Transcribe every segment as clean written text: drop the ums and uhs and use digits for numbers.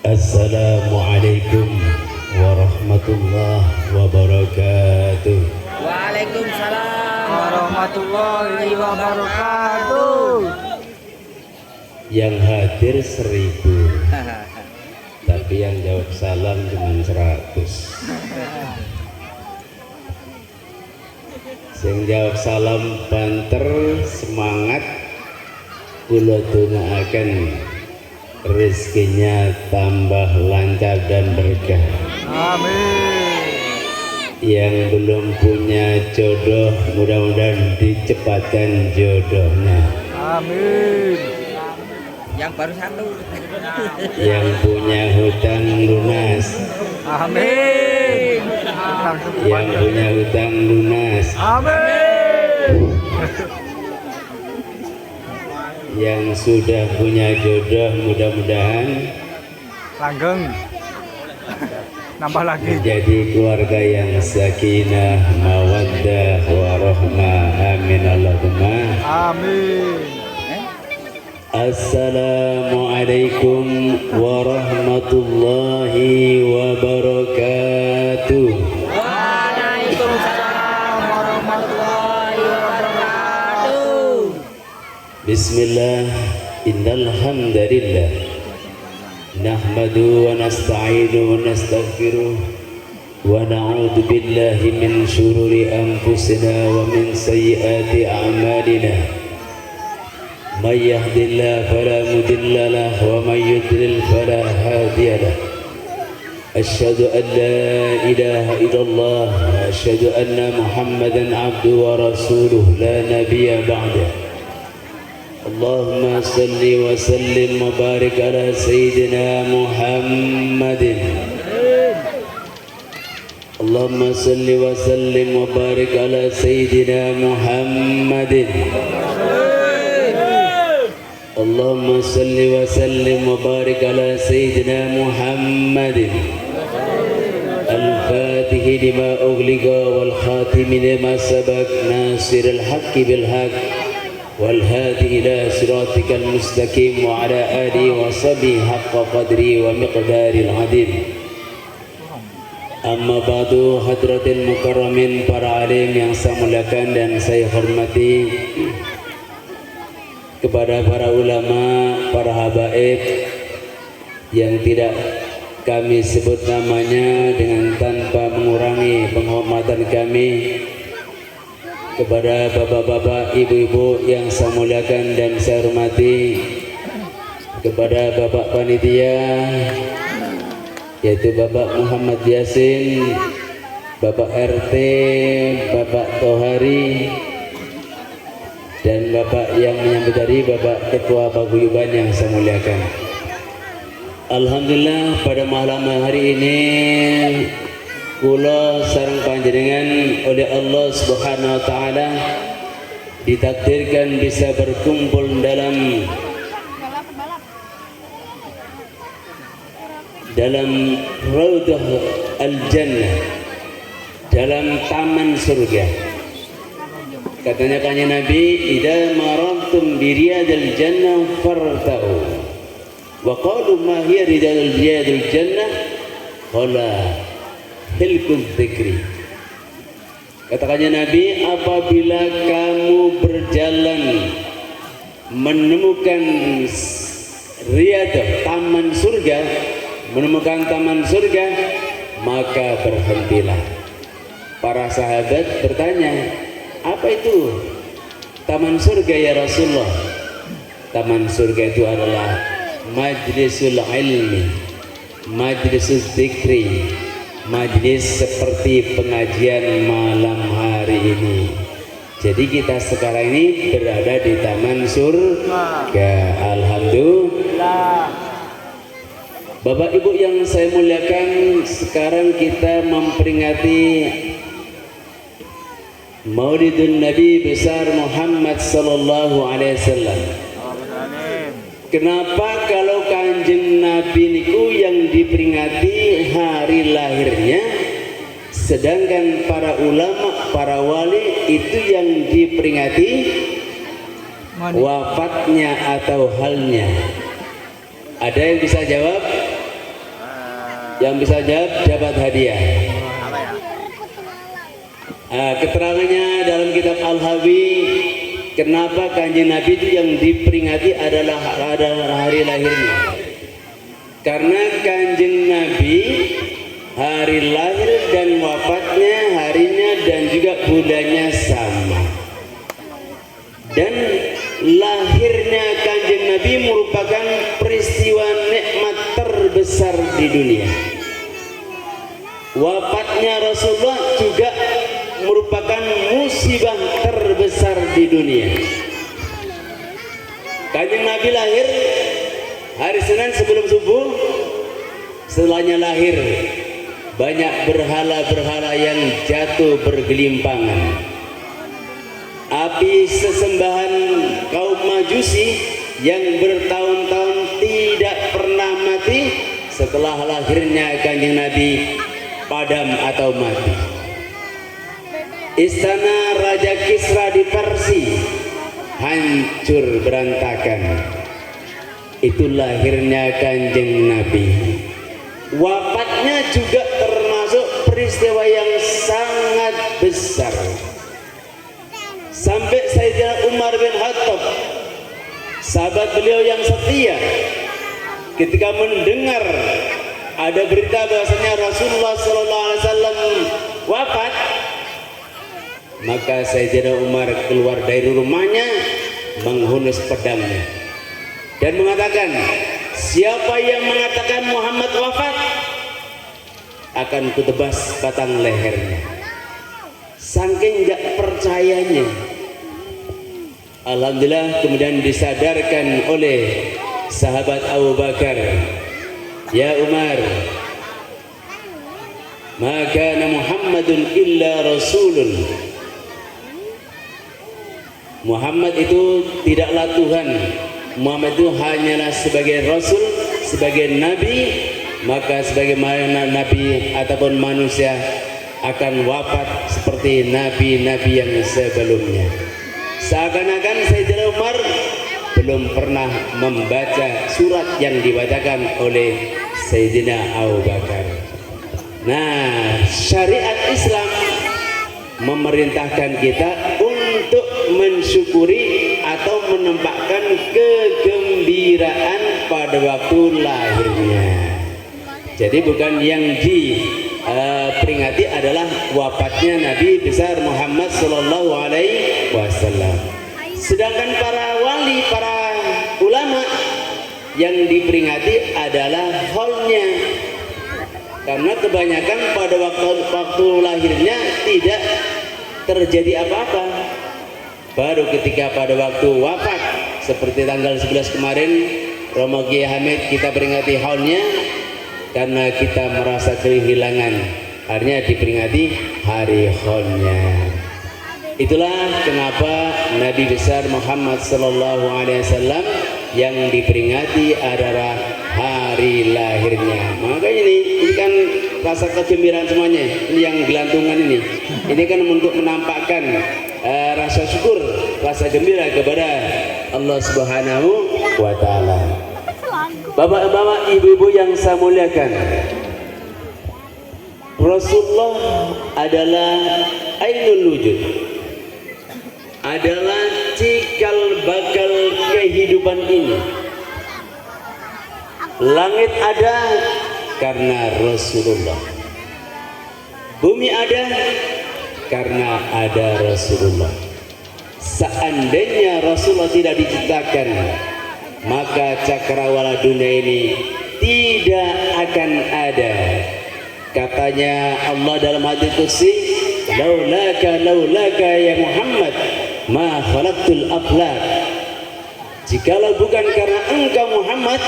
Assalamualaikum warahmatullahi wabarakatuh. Waalaikumsalam warahmatullahi wabarakatuh. Yang hadir 1000, tapi yang jawab salam cuma 100. Yang jawab salam banter semangat, kula dongaaken rezekinya tambah lancar dan berkah. Amin. Yang belum punya jodoh mudah-mudahan dicepatkan jodohnya. Amin. Yang baru satu. Yang punya hutang lunas. Amin. Yang punya hutang lunas. Amin. Yang sudah punya jodoh mudah-mudahan Langgeng. Nambah lagi. menjadi keluarga yang sakinah, mawaddah, warahmah. Amin Allahumma. Amin. Assalamualaikum warahmatullahi wabarakatuh. Waalaikumsalam warahmatullahi wabarakatuh. Bismillah, innal hamdalillah nahmadu wa nasta'inu wa nastaghfiruh wa na'udzu billahi min syururi anfusina wa min sayyiati a'malina. May yahdihillahu fala mudilla lahu wa may yudlil fala hadiya lahu. Asyhadu an la ilaha illallah wa asyhadu anna Muhammadan abduhu wa rasuluh la nabiyya ba'dahu. Allahumma salli wa sallim wa barik ala sayyidina Muhammadin. Allahumma salli wa sallim wa barik ala sayyidina Muhammadin. Allahumma salli wa sallim wa barik ala sayyidina Muhammadin. Al-Fatih lima ughliqa wal khatim lima sabaq nasiril haqqi bil haqq wal hadi ila siratikal mustaqim wa ala alihi wa sahbihi haqqa qadri wa miqdaril adil. Amma ba'du, hadratil mukarramin, para alim yang saya muliakan dan saya hormati, kepada para ulama, para habaib yang tidak kami sebut namanya dengan tanpa mengurangi penghormatan kami, kepada bapak-bapak, ibu-ibu yang saya muliakan dan saya hormati, kepada bapak panitia yaitu Bapak Muhammad Yasin, Bapak RT, Bapak Tohari, dan Bapak yang menyambut dari Bapak Ketua Paguyuban yang saya muliakan. Alhamdulillah pada malam hari ini kula sareng panjenengan oleh Allah Subhanahu wa taala ditakdirkan bisa berkumpul dalam Raudhah Al-Jannah, dalam taman surga. Katanya kanjeng Nabi, idza marartum bi riyadil jannah fartau. Wa qalu ma hiya riyadil jannah? Qala hilkul dzikri. Kata kanjeng Nabi, apabila kamu berjalan menemukan riyadah, taman surga, menemukan taman surga, maka berhentilah. Para sahabat bertanya, apa itu taman surga ya Rasulullah? Taman surga itu adalah majlisul ilmi, majlisul dzikri, majlis seperti pengajian malam hari ini. Jadi kita sekarang ini berada di taman surga. Alhamdulillah. Bapak Ibu yang saya muliakan, sekarang kita memperingati Maulidun Nabi besar Muhammad sallallahu alaihi wasallam. Kenapa kalau Kanjeng Nabi niku yang diperingati hari lahirnya, sedangkan para ulama, para wali itu yang diperingati wafatnya atau halnya? Ada yang bisa jawab? Yang bisa jawab dapat hadiah. Apa ya? Keterangannya dalam kitab Al-Hawi, kenapa kanjeng Nabi itu yang diperingati adalah hari lahirnya. Karena kanjeng Nabi hari lahir dan wafatnya, harinya dan juga bulannya sama. Dan lahirnya kanjeng Nabi merupakan peristiwa nikmat terbesar di dunia. Wafatnya Rasulullah juga merupakan musibah terbesar di dunia. Kanjeng Nabi lahir hari Senin sebelum subuh. Setelahnya lahir banyak berhala-berhala yang jatuh bergelimpangan. Api sesembahan kaum Majusi yang bertahun-tahun tidak pernah mati, setelah lahirnya kanjeng Nabi padam atau mati. Istana Raja Kisra di Persia hancur berantakan. Itu lahirnya kanjeng Nabi. Wafatnya juga termasuk peristiwa yang sangat besar. Sampai Sayyidina Umar bin Khattab, sahabat beliau yang setia, ketika mendengar ada berita bahwasanya Rasulullah SAW wafat, maka Sayyidina Umar keluar dari rumahnya menghunus pedangnya dan mengatakan, siapa yang mengatakan Muhammad wafat, akan kutebas batang lehernya. Saking gak percayanya, alhamdulillah kemudian disadarkan oleh sahabat Abu Bakar, ya Umar, maka Muhammadun illa rasulun. Muhammad itu tidaklah Tuhan, Muhammad itu hanyalah sebagai rasul, sebagai nabi. Maka sebagaimana nabi ataupun manusia akan wafat seperti nabi-nabi yang sebelumnya. Seakan-akan Sayyidina Umar belum pernah membaca surat yang dibacakan oleh Sayyidina Abu Bakar. Nah, syariat Islam memerintahkan kita untuk mensyukuri atau menampakkan kegembiraan pada waktu lahirnya. Jadi bukan yang diperingati adalah wafatnya Nabi besar Muhammad Sallallahu Alaihi Wasallam. Sedangkan para wali, para ulama, yang diperingati adalah haulnya. Karena kebanyakan pada waktu lahirnya tidak terjadi apa-apa. Baru ketika pada waktu wafat, seperti tanggal 11 kemarin, Romo Kiai Hamid, kita peringati haulnya. Karena kita merasa kehilangan, akhirnya diperingati hari haulnya. Itulah kenapa Nabi besar Muhammad Sallallahu Alaihi Wasallam yang diperingati adalah hari lahirnya. Maka ini kan rasa kegembiraan semuanya. Ini yang gelantungan ini. Ini kan untuk menampakkan rasa syukur, rasa gembira kepada Allah Subhanahu wa Ta'ala. Bapak-bapak, ibu-ibu yang saya muliakan, Rasulullah adalah ainul wujud, adalah cikal bakal kehidupan ini. Langit ada karena Rasulullah, bumi ada karena ada Rasulullah. Seandainya Rasulullah tidak diciptakan, maka cakrawala dunia ini tidak akan ada. Katanya Allah dalam hadits qudsi, laulaka ya Muhammad ma khalaqtul aflak. Jikalau bukan karena engkau Muhammad,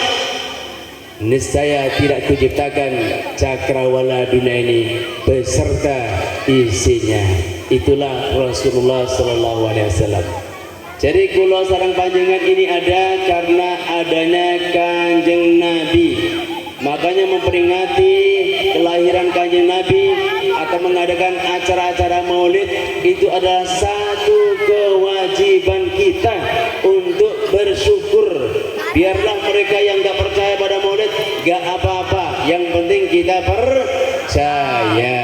niscaya tidak kuciptakan cakrawala dunia ini beserta isinya. Itulah Rasulullah Sallallahu Alaihi Wasallam. Jadi kula sareng panjenengan ini ada karena adanya kanjeng Nabi. Makanya memperingati kelahiran kanjeng Nabi atau mengadakan acara-acara maulid itu adalah satu kewajiban kita untuk bersyukur. Biarlah mereka yang gak percaya pada maulid gak apa-apa, Yang penting kita percaya.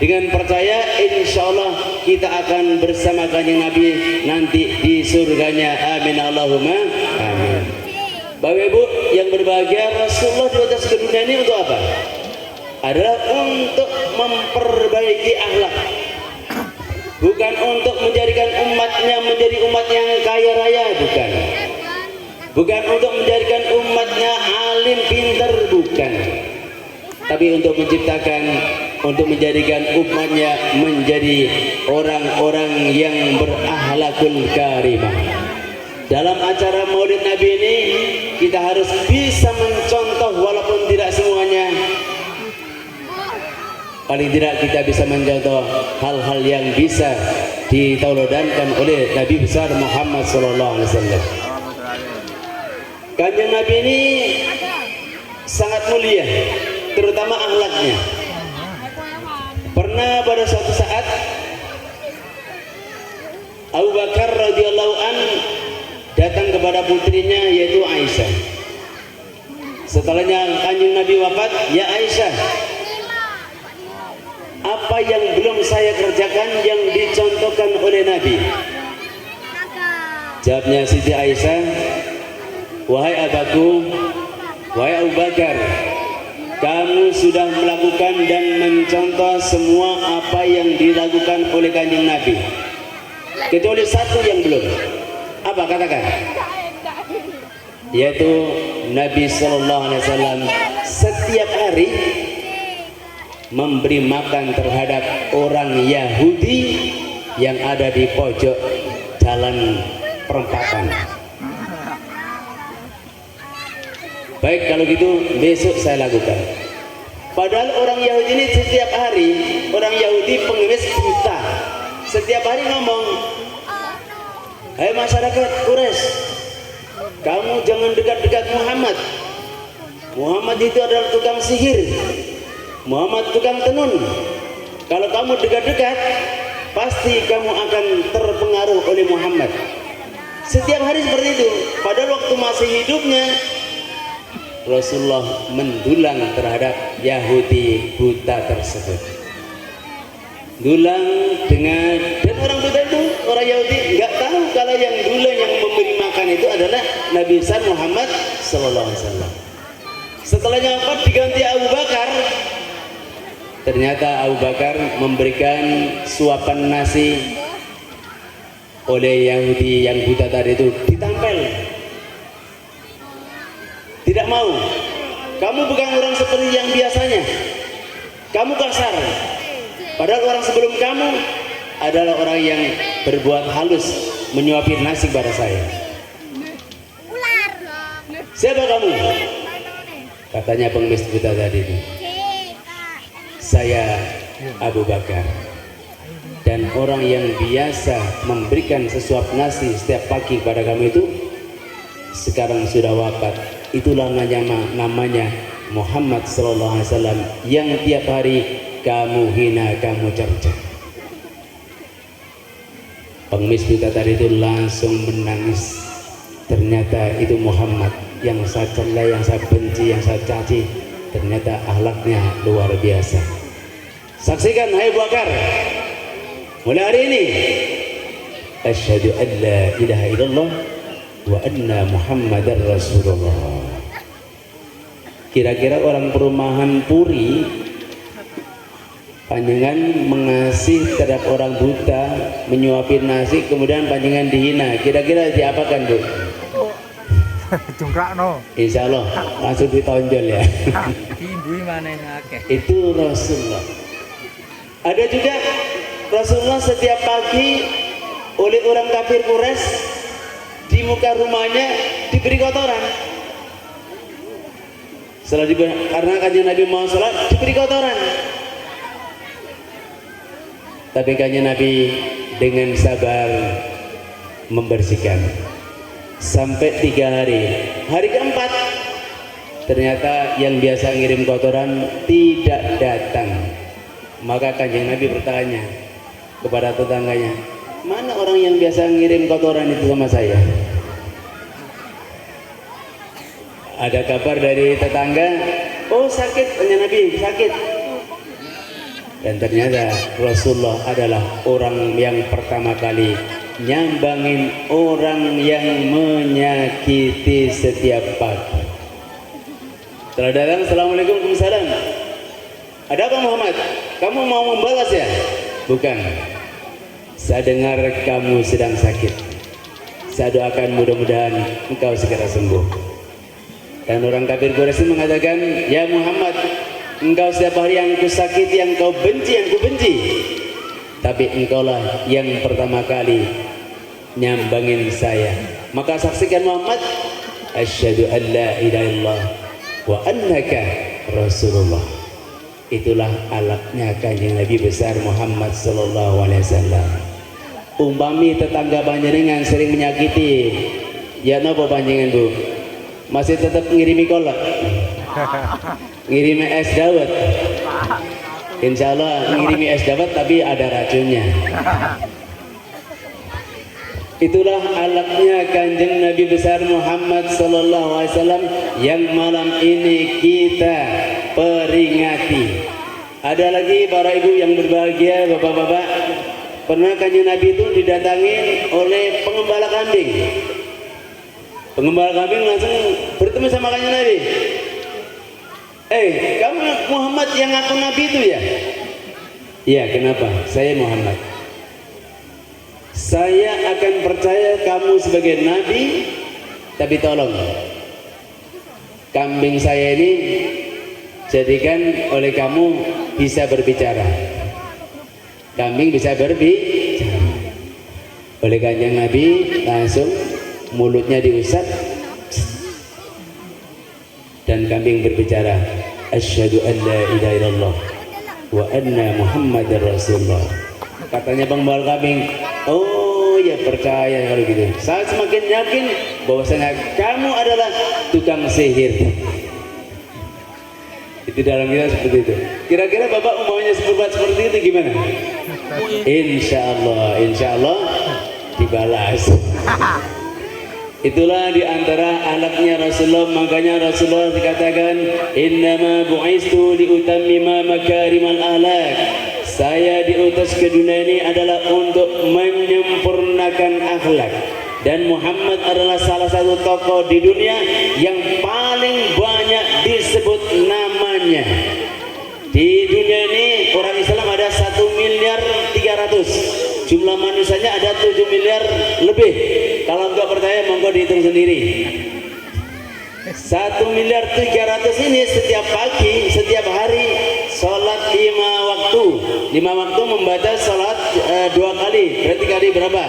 Dengan percaya, insya Allah kita akan bersama Kanjeng Nabi nanti di surganya. Amin Allahumma amin. Bapak Ibu yang berbahagia, Rasulullah diutus ke dunia ini untuk apa? Adalah untuk memperbaiki akhlak, bukan untuk menjadikan umatnya menjadi umat yang kaya raya, bukan untuk menjadikan umatnya alim pintar, bukan, tapi untuk menciptakan, untuk menjadikan umatnya menjadi orang-orang yang berakhlakul karimah. Dalam acara Maulid Nabi ini kita harus bisa mencontoh, walaupun tidak semuanya, paling tidak kita bisa mencontoh hal-hal yang bisa ditauladankan oleh Nabi besar Muhammad SAW. Kanjeng Nabi ini sangat mulia, terutama akhlaknya. Pernah pada suatu saat Abu Bakar radhiyallahu an datang kepada putrinya yaitu Aisyah. Setelahnya Kanjeng Nabi wafat, "Ya Aisyah, apa yang belum saya kerjakan yang dicontohkan oleh Nabi?" Jawabnya Siti Aisyah, "Wahai abahku, wahai Abu Bakar, kamu sudah melakukan dan mencontoh semua apa yang dilakukan oleh Kanjeng Nabi, kecuali satu yang belum." Apa? Katakan. Yaitu Nabi SAW setiap hari memberi makan terhadap orang Yahudi yang ada di pojok jalan perempatan. Baik, kalau gitu besok saya lakukan. Padahal orang Yahudi ini setiap hari, orang Yahudi pengemis buta, setiap hari ngomong, "Hai masyarakat Quraisy, kamu jangan dekat-dekat Muhammad. Muhammad itu adalah tukang sihir, Muhammad tukang tenun. Kalau kamu dekat-dekat, pasti kamu akan terpengaruh oleh Muhammad." Setiap hari seperti itu. Padahal waktu masih hidupnya Rasulullah mendulang terhadap Yahudi buta tersebut. Dulang dengan, dan orang buta itu, orang Yahudi nggak tahu kalau yang dulang, yang memberi makan itu adalah Nabi besar Muhammad SAW. Setelahnya wafat diganti Abu Bakar. Ternyata Abu Bakar memberikan suapan nasi oleh Yahudi yang buta tadi itu, ditampel. Tidak mau. Kamu bukan orang seperti yang biasanya. Kamu kasar. Padahal orang sebelum kamu adalah orang yang berbuat halus, menyuapin nasi pada saya. Siapa kamu? Katanya pengemis buta tadi itu. Saya Abu Bakar. Dan orang yang biasa memberikan sesuap nasi setiap pagi pada kamu itu sekarang sudah wafat. Itulah namanya Muhammad SAW yang tiap hari kamu hina, kamu cerca. Pengemis buta tadi itu langsung menangis. Ternyata itu Muhammad yang saya cela, yang saya benci, yang saya caci. Ternyata akhlaknya luar biasa. Saksikan, hai Abu Bakar, mulai hari ini asyhadu an la ilaha illallah wa anna Muhammadar Rasulullah. Kira-kira orang perumahan Puri panjenengan mengasih terhadap orang buta, menyuapin nasi, kemudian panjenengan dihina, kira-kira diapakan, Bu? Jungkrakno. Insya Allah langsung ditonjol ya. Itu Rasulullah. Ada juga Rasulullah setiap pagi oleh orang kafir Quraisy di muka rumahnya diberi kotoran. Setelah karena Kanjeng Nabi mau sholat diberi kotoran. Tapi Kanjeng Nabi dengan sabar membersihkan sampai 3 hari. Hari keempat ternyata yang biasa ngirim kotoran tidak datang. Maka Kanjeng Nabi bertanya kepada tetangganya, mana orang yang biasa ngirim kotoran itu sama saya? Ada kabar dari tetangga, Oh sakit, tanya Nabi, sakit. Dan ternyata Rasulullah adalah orang yang pertama kali nyambangin orang yang menyakiti setiap pagi. Setelah datang, Assalamualaikum, Waalaikumsalam. Ada apa Muhammad? Kamu mau membalas ya? Bukan. Saya dengar kamu sedang sakit. Saya doakan mudah-mudahan engkau segera sembuh. Dan orang kafir Quraisy mengatakan, ya Muhammad, engkau setiap hari yang kusakiti, yang kau benci, yang kubenci. Tapi engkaulah yang pertama kali nyambangin saya. Maka saksikan Muhammad, asyhadu an la ilaha illallah wa annaka Rasulullah. Itulah alatnya kanjeng Nabi besar Muhammad sallallahu alaihi wasallam. Umpami tetangga panjenengan sering menyakiti, ya napa panjenengan Bu? Masih tetap ngirimi kolak, ngirimi es dawet. Insya Allah ngirimi es dawet tapi ada racunnya. Itulah alatnya kanjeng Nabi besar Muhammad sallallahu alaihi wasallam yang malam ini kita peringati. Ada lagi para ibu yang berbahagia, bapak-bapak, pernah kanjeng Nabi itu didatangi oleh pengembala kambing. Pengembala kambing langsung bertemu sama kanjeng Nabi. Kamu Muhammad yang ngaku Nabi itu ya? Iya, kenapa? Saya Muhammad. Saya akan percaya kamu sebagai Nabi, tapi tolong kambing saya ini jadikan oleh kamu bisa berbicara. Kambing bisa berbicara. Oleh kanjeng Nabi langsung mulutnya diusap dan kambing berbicara, asyhadu an la ilaha illallah wa anna muhammadar rasulullah. Katanya pengembala kambing, oh ya percaya kalau gitu. Saya semakin yakin bahwasanya kamu adalah tukang sihir. Itu dalam kita seperti itu. Kira-kira Bapak umpamanya seperti itu gimana? Insya Allah dibalas. Itulah diantara alatnya Rasulullah. Makanya Rasulullah dikatakan, innama bu'istu liutammima makarimal akhlak. Saya diutus ke dunia ini adalah untuk menyempurnakan akhlak. Dan Muhammad adalah salah satu tokoh di dunia yang paling banyak disebut namanya. Di dunia ini orang Islam ada 1.300.000.000. Jumlah manusianya ada 7 miliar lebih. Kalau enggak percaya monggo dihitung sendiri. 1.300.000.000 ini setiap pagi, setiap hari sholat 5 waktu. 5 waktu membaca sholat 2 kali. Berarti kali berapa?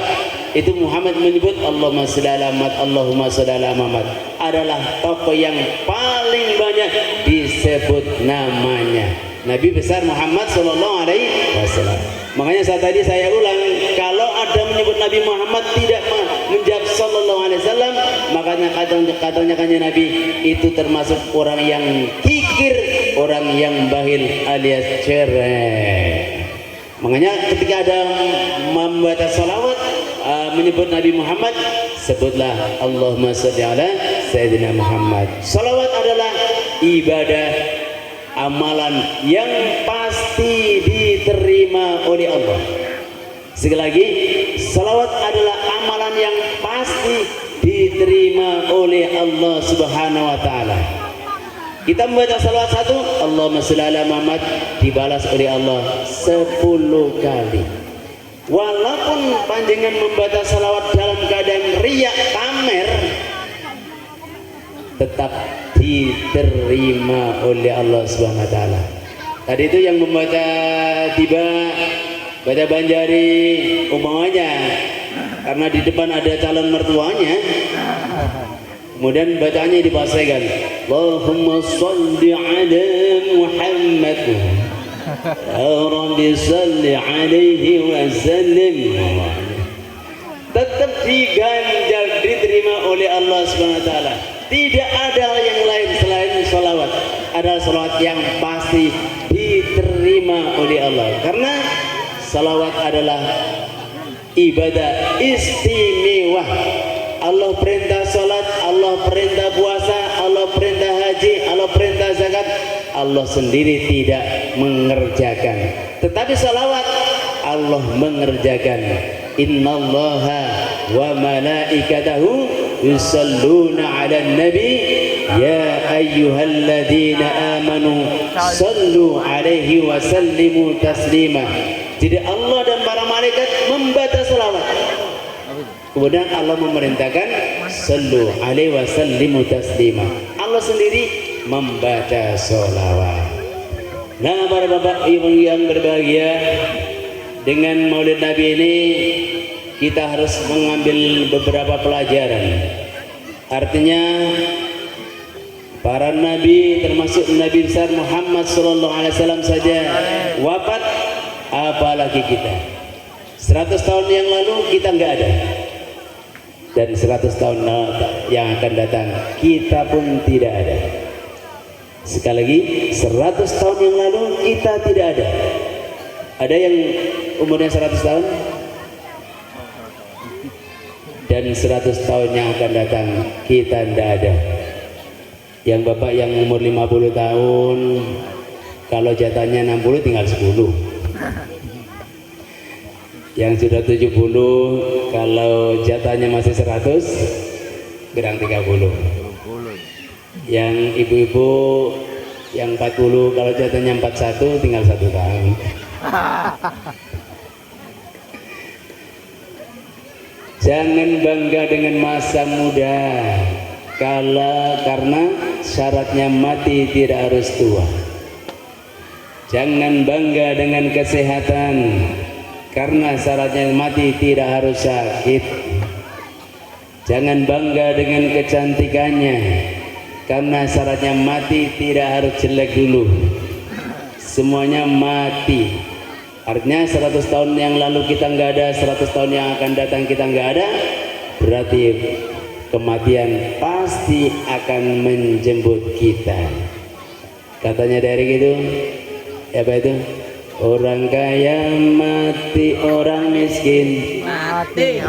Itu Muhammad menyebut Allahumma sholli ala Muhammad, Allahumma sholli ala Muhammad. Adalah tokoh yang paling banyak disebut namanya, Nabi besar Muhammad sallallahu alaihi wasallam. Makanya tadi saya ulang, kalau ada menyebut Nabi Muhammad tidak menjawab sallallahu alaihi wasallam, makanya katanya Nabi itu termasuk orang yang kikir, orang yang bahil alias cereh. Makanya ketika ada membaca salawat menyebut Nabi Muhammad, sebutlah Allahumma sholli ala Sayyidina Muhammad. Salawat adalah ibadah, amalan yang pasti diterima oleh Allah. Sekali lagi, salawat adalah amalan yang pasti diterima oleh Allah Subhanahu wa taala. Kita membaca salawat satu, Allahumma sholli ala Muhammad, dibalas oleh Allah 10 kali. Walaupun panjenengan membaca salawat dalam keadaan riya, pamer, tetap diterima oleh Allah Subhanahu wa taala. Tadi itu yang membaca tiba baca Banjari umpamanya karena di depan ada calon mertuanya, kemudian bacaannya dipasaikan, Allahumma sholli ala Muhammad ya Rabbi sholli alaihi wa sallim. Tetap diganjar, diterima oleh Allah Subhanahu wa taala. Tidak ada yang lain selain salawat. Adalah salawat yang pasti diterima oleh Allah. Karena salawat adalah ibadah istimewa. Allah perintah salat, Allah perintah puasa, Allah perintah haji, Allah perintah zakat. Allah sendiri tidak mengerjakan, tetapi salawat Allah mengerjakan. Innallaha wa malaikatahu yusalluna 'alan nabi ya ayyuhalladzina amanu sallu 'alaihi wa sallimu taslima. Jadi Allah dan para malaikat membaca salawat. Kemudian Allah memerintahkan sallu 'alaihi wa sallimu taslima. Allah sendiri membaca salawat. Nah, para bapak ibu yang berbahagia, dengan Maulid Nabi ini kita harus mengambil beberapa pelajaran. Artinya para nabi termasuk Nabi besar Muhammad SAW saja wafat, apalagi kita. 100 tahun yang lalu kita nggak ada, dan 100 tahun yang akan datang kita pun tidak ada. Sekali lagi, 100 tahun yang lalu kita tidak ada. Ada yang umurnya 100 tahun? Dan 100 tahun yang akan datang kita tidak ada. Yang bapak yang umur 50 tahun, kalau jatahnya 60 tinggal 10. Yang sudah 70, kalau jatahnya masih 100, kurang 30. Yang ibu-ibu yang 40, kalau jatahnya 41, tinggal 1 tahun. Jangan bangga dengan masa muda, karena syaratnya mati tidak harus tua. Jangan bangga dengan kesehatan, karena syaratnya mati tidak harus sakit. Jangan bangga dengan kecantikannya, karena syaratnya mati tidak harus jelek dulu. Semuanya mati. Artinya 100 tahun yang lalu kita nggak ada, 100 tahun yang akan datang kita nggak ada, berarti kematian pasti akan menjemput kita. Katanya dari gitu, apa itu? Orang kaya mati, orang miskin Mati.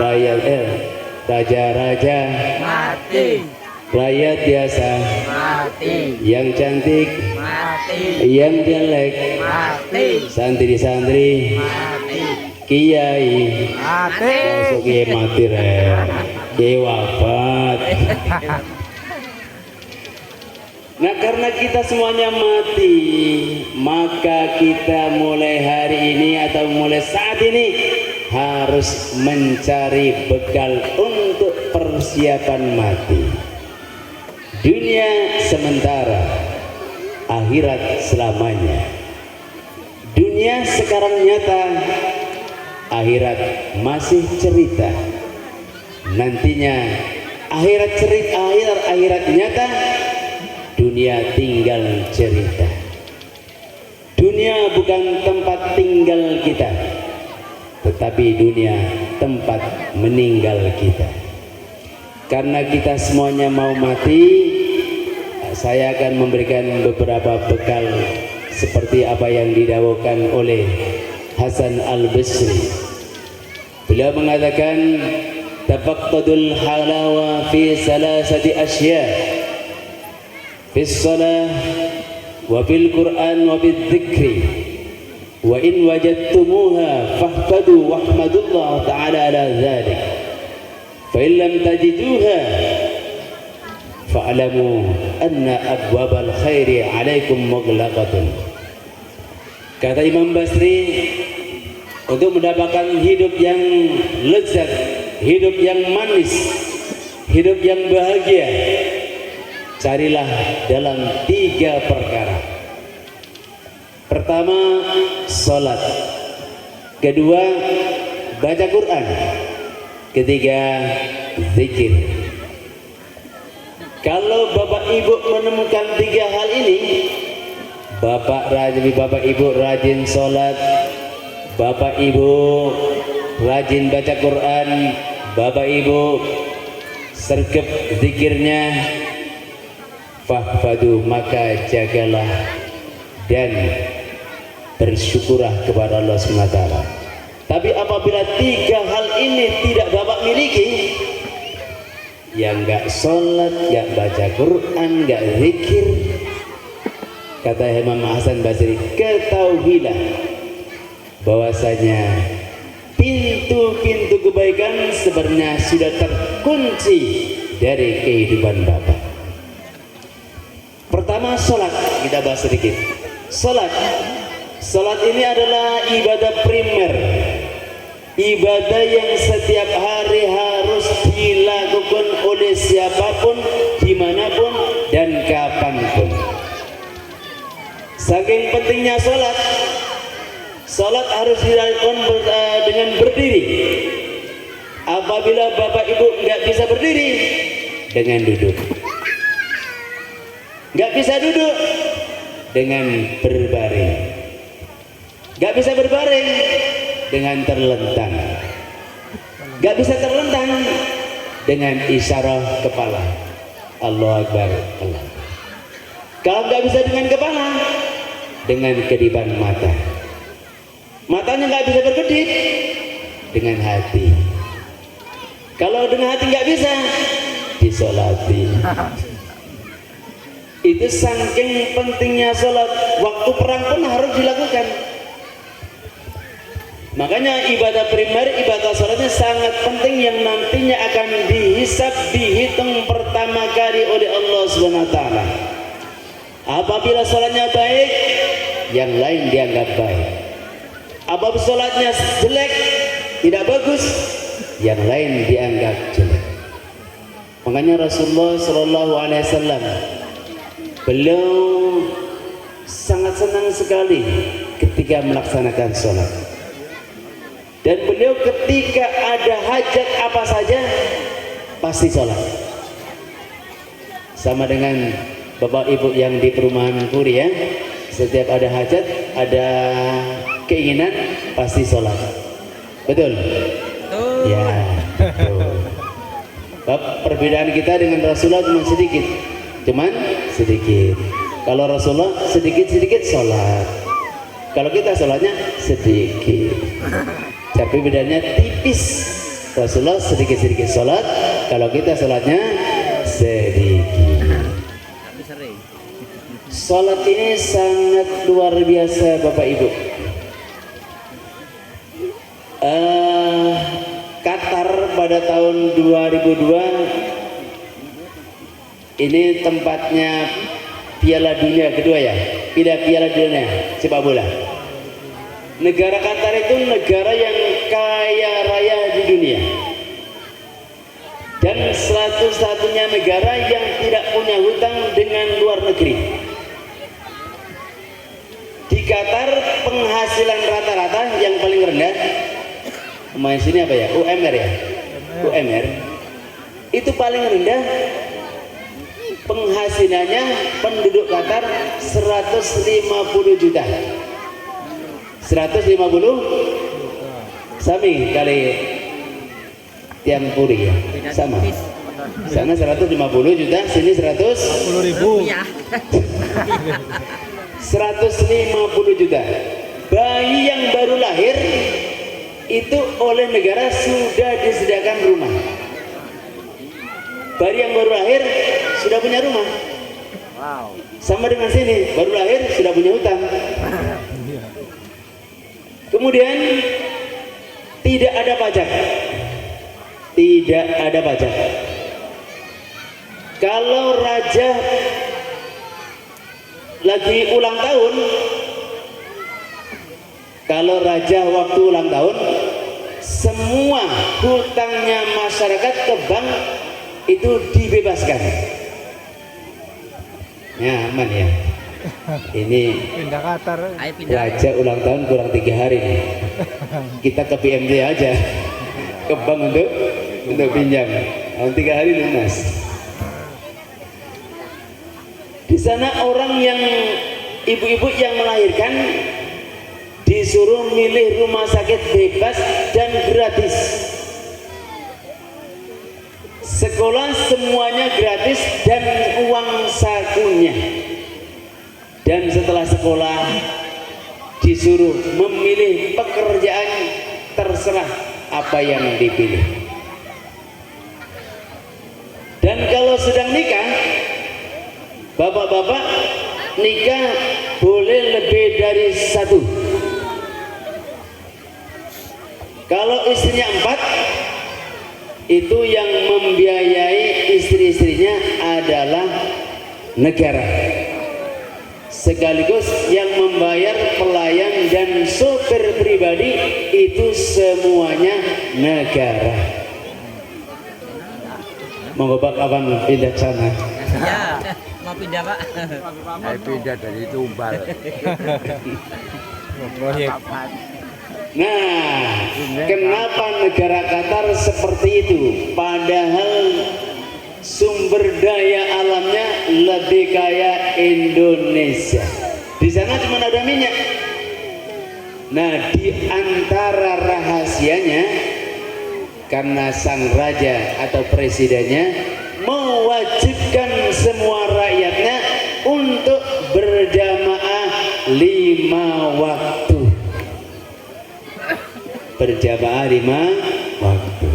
Raja-raja Mati. rakyat biasa, Mati. yang cantik, Mati. yang jelek, Mati. santri-santri, Mati. kiai, Mati. masuk kiai mati kiai wafat. Nah, karena kita semuanya mati, maka kita mulai hari ini atau mulai saat ini harus mencari bekal untuk persiapan mati. Dunia sementara, akhirat selamanya. Dunia sekarang nyata, akhirat masih cerita. Nantinya akhirat nyata, dunia tinggal cerita. Dunia bukan tempat tinggal kita, tetapi dunia tempat meninggal kita. Karena kita semuanya mau mati, saya akan memberikan beberapa bekal seperti apa yang didawukan oleh Hasan Al-Basri. Beliau mengatakan, tafaqqadul halawa fi salasati asya, fis salah wa fil Qur'an wa fil dzikri, wa in wajadtumuha fahfadu wahmadullah ta'ala ala dzalik, fa in lam tajiduha fa'lamu anna abwabal khairi 'alaikum mughlaqatun. Kata Imam Basri, untuk mendapatkan hidup yang lezat, hidup yang manis, hidup yang bahagia, carilah dalam 3 perkara. Pertama, salat. Kedua, baca Quran. Ketiga, zikir. Kalau Bapak Ibu menemukan 3 hal ini, Bapak Ibu rajin sholat, Bapak Ibu rajin baca Quran, Bapak Ibu sergap zikirnya, fahfadu, maka jagalah dan bersyukurlah kepada Allah SWT. Tapi apabila 3 hal ini tidak Bapak miliki, yang nggak sholat, nggak baca Quran, nggak zikir, kata Imam Hasan Basri, ketahuilah bahwasanya pintu-pintu kebaikan sebenarnya sudah terkunci dari kehidupan Bapak. Pertama, sholat. Kita bahas sedikit. Sholat ini adalah ibadah primer, ibadah yang setiap hari harus dilakukan oleh siapapun, dimanapun dan kapanpun. Saking pentingnya sholat harus dilakukan dengan berdiri. Apabila Bapak Ibu nggak bisa berdiri, dengan duduk. Nggak bisa duduk, dengan berbaring. Nggak bisa berbaring, dengan terlentang. Nggak bisa terlentang, dengan isyarat kepala. Allahu Akbar. Allah. Kalau nggak bisa dengan kepala, dengan kedipan mata. Matanya nggak bisa berkedip, dengan hati. Kalau dengan hati nggak bisa, disolati. Itu saking pentingnya sholat. Waktu perang pun harus dilakukan. Makanya ibadah primer, ibadah sholatnya sangat penting, yang nantinya akan dihisab, dihitung pertama kali oleh Allah SWT. Apabila sholatnya baik, yang lain dianggap baik. Apabila sholatnya jelek, tidak bagus, yang lain dianggap jelek. Makanya Rasulullah SAW, beliau sangat senang sekali ketika melaksanakan sholat. Dan beliau ketika ada hajat apa saja pasti sholat. Sama dengan Bapak Ibu yang di perumahan Puri ya, setiap ada hajat, ada keinginan pasti sholat. Betul? Ya, betul. Perbedaan kita dengan Rasulullah cuma sedikit. Kalau Rasulullah sedikit-sedikit sholat, kalau kita sholatnya sedikit. Tapi bedanya tipis. Rasulullah sedikit-sedikit sholat, kalau kita sholatnya sedikit. Sholat ini sangat luar biasa Bapak Ibu. Qatar pada tahun 2002 ini tempatnya Piala Dunia kedua ya, Piala Dunia sepak bola. Negara Qatar itu negara yang kaya raya di dunia, dan satu-satunya negara yang tidak punya hutang dengan luar negeri. Di Qatar penghasilan rata-rata yang paling rendah, main sini apa ya? UMR ya? UMR itu paling rendah. Penghasilannya penduduk Qatar 150 juta. 150 sami kali tiang Puri ya, sama. Sana 150 juta, sini 150.000. 150 juta. Bayi yang baru lahir itu oleh negara sudah disediakan rumah. Bayi yang baru lahir sudah punya rumah. Sama dengan sini, baru lahir sudah punya hutang. Kemudian tidak ada pajak. Tidak ada pajak. Kalau raja lagi ulang tahun, kalau raja waktu ulang tahun, semua hutangnya masyarakat ke bank itu dibebaskan. Ya, aman ya. Ini pindah Qatar. Raja ulang tahun kurang 3 hari nih. Kita ke PMD aja, ke bank untuk pinjam. 3 hari lunas. Di sana orang yang ibu-ibu yang melahirkan disuruh milih rumah sakit bebas dan gratis. Sekolah semuanya gratis dan uang sakunya. Dan setelah sekolah disuruh memilih pekerjaan, terserah apa yang dipilih. Dan kalau sedang nikah, bapak-bapak nikah boleh lebih dari satu. Kalau istrinya 4, itu yang membiayai istri-istrinya adalah negara, sekaligus yang membayar pelayan dan sopir pribadi itu semuanya negara. Monggo Pak, kapan pindah ke sana? Ya, mau pindah Pak. Saya pindah dari Tumbal. Nah, kenapa negara Qatar seperti itu? Padahal sumber daya alamnya lebih kaya Indonesia. Di sana cuma ada minyak. Nah, di antara rahasianya, karena sang raja atau presidennya mewajibkan semua rakyatnya untuk berjamaah 5 waktu. Berjamaah 5 waktu.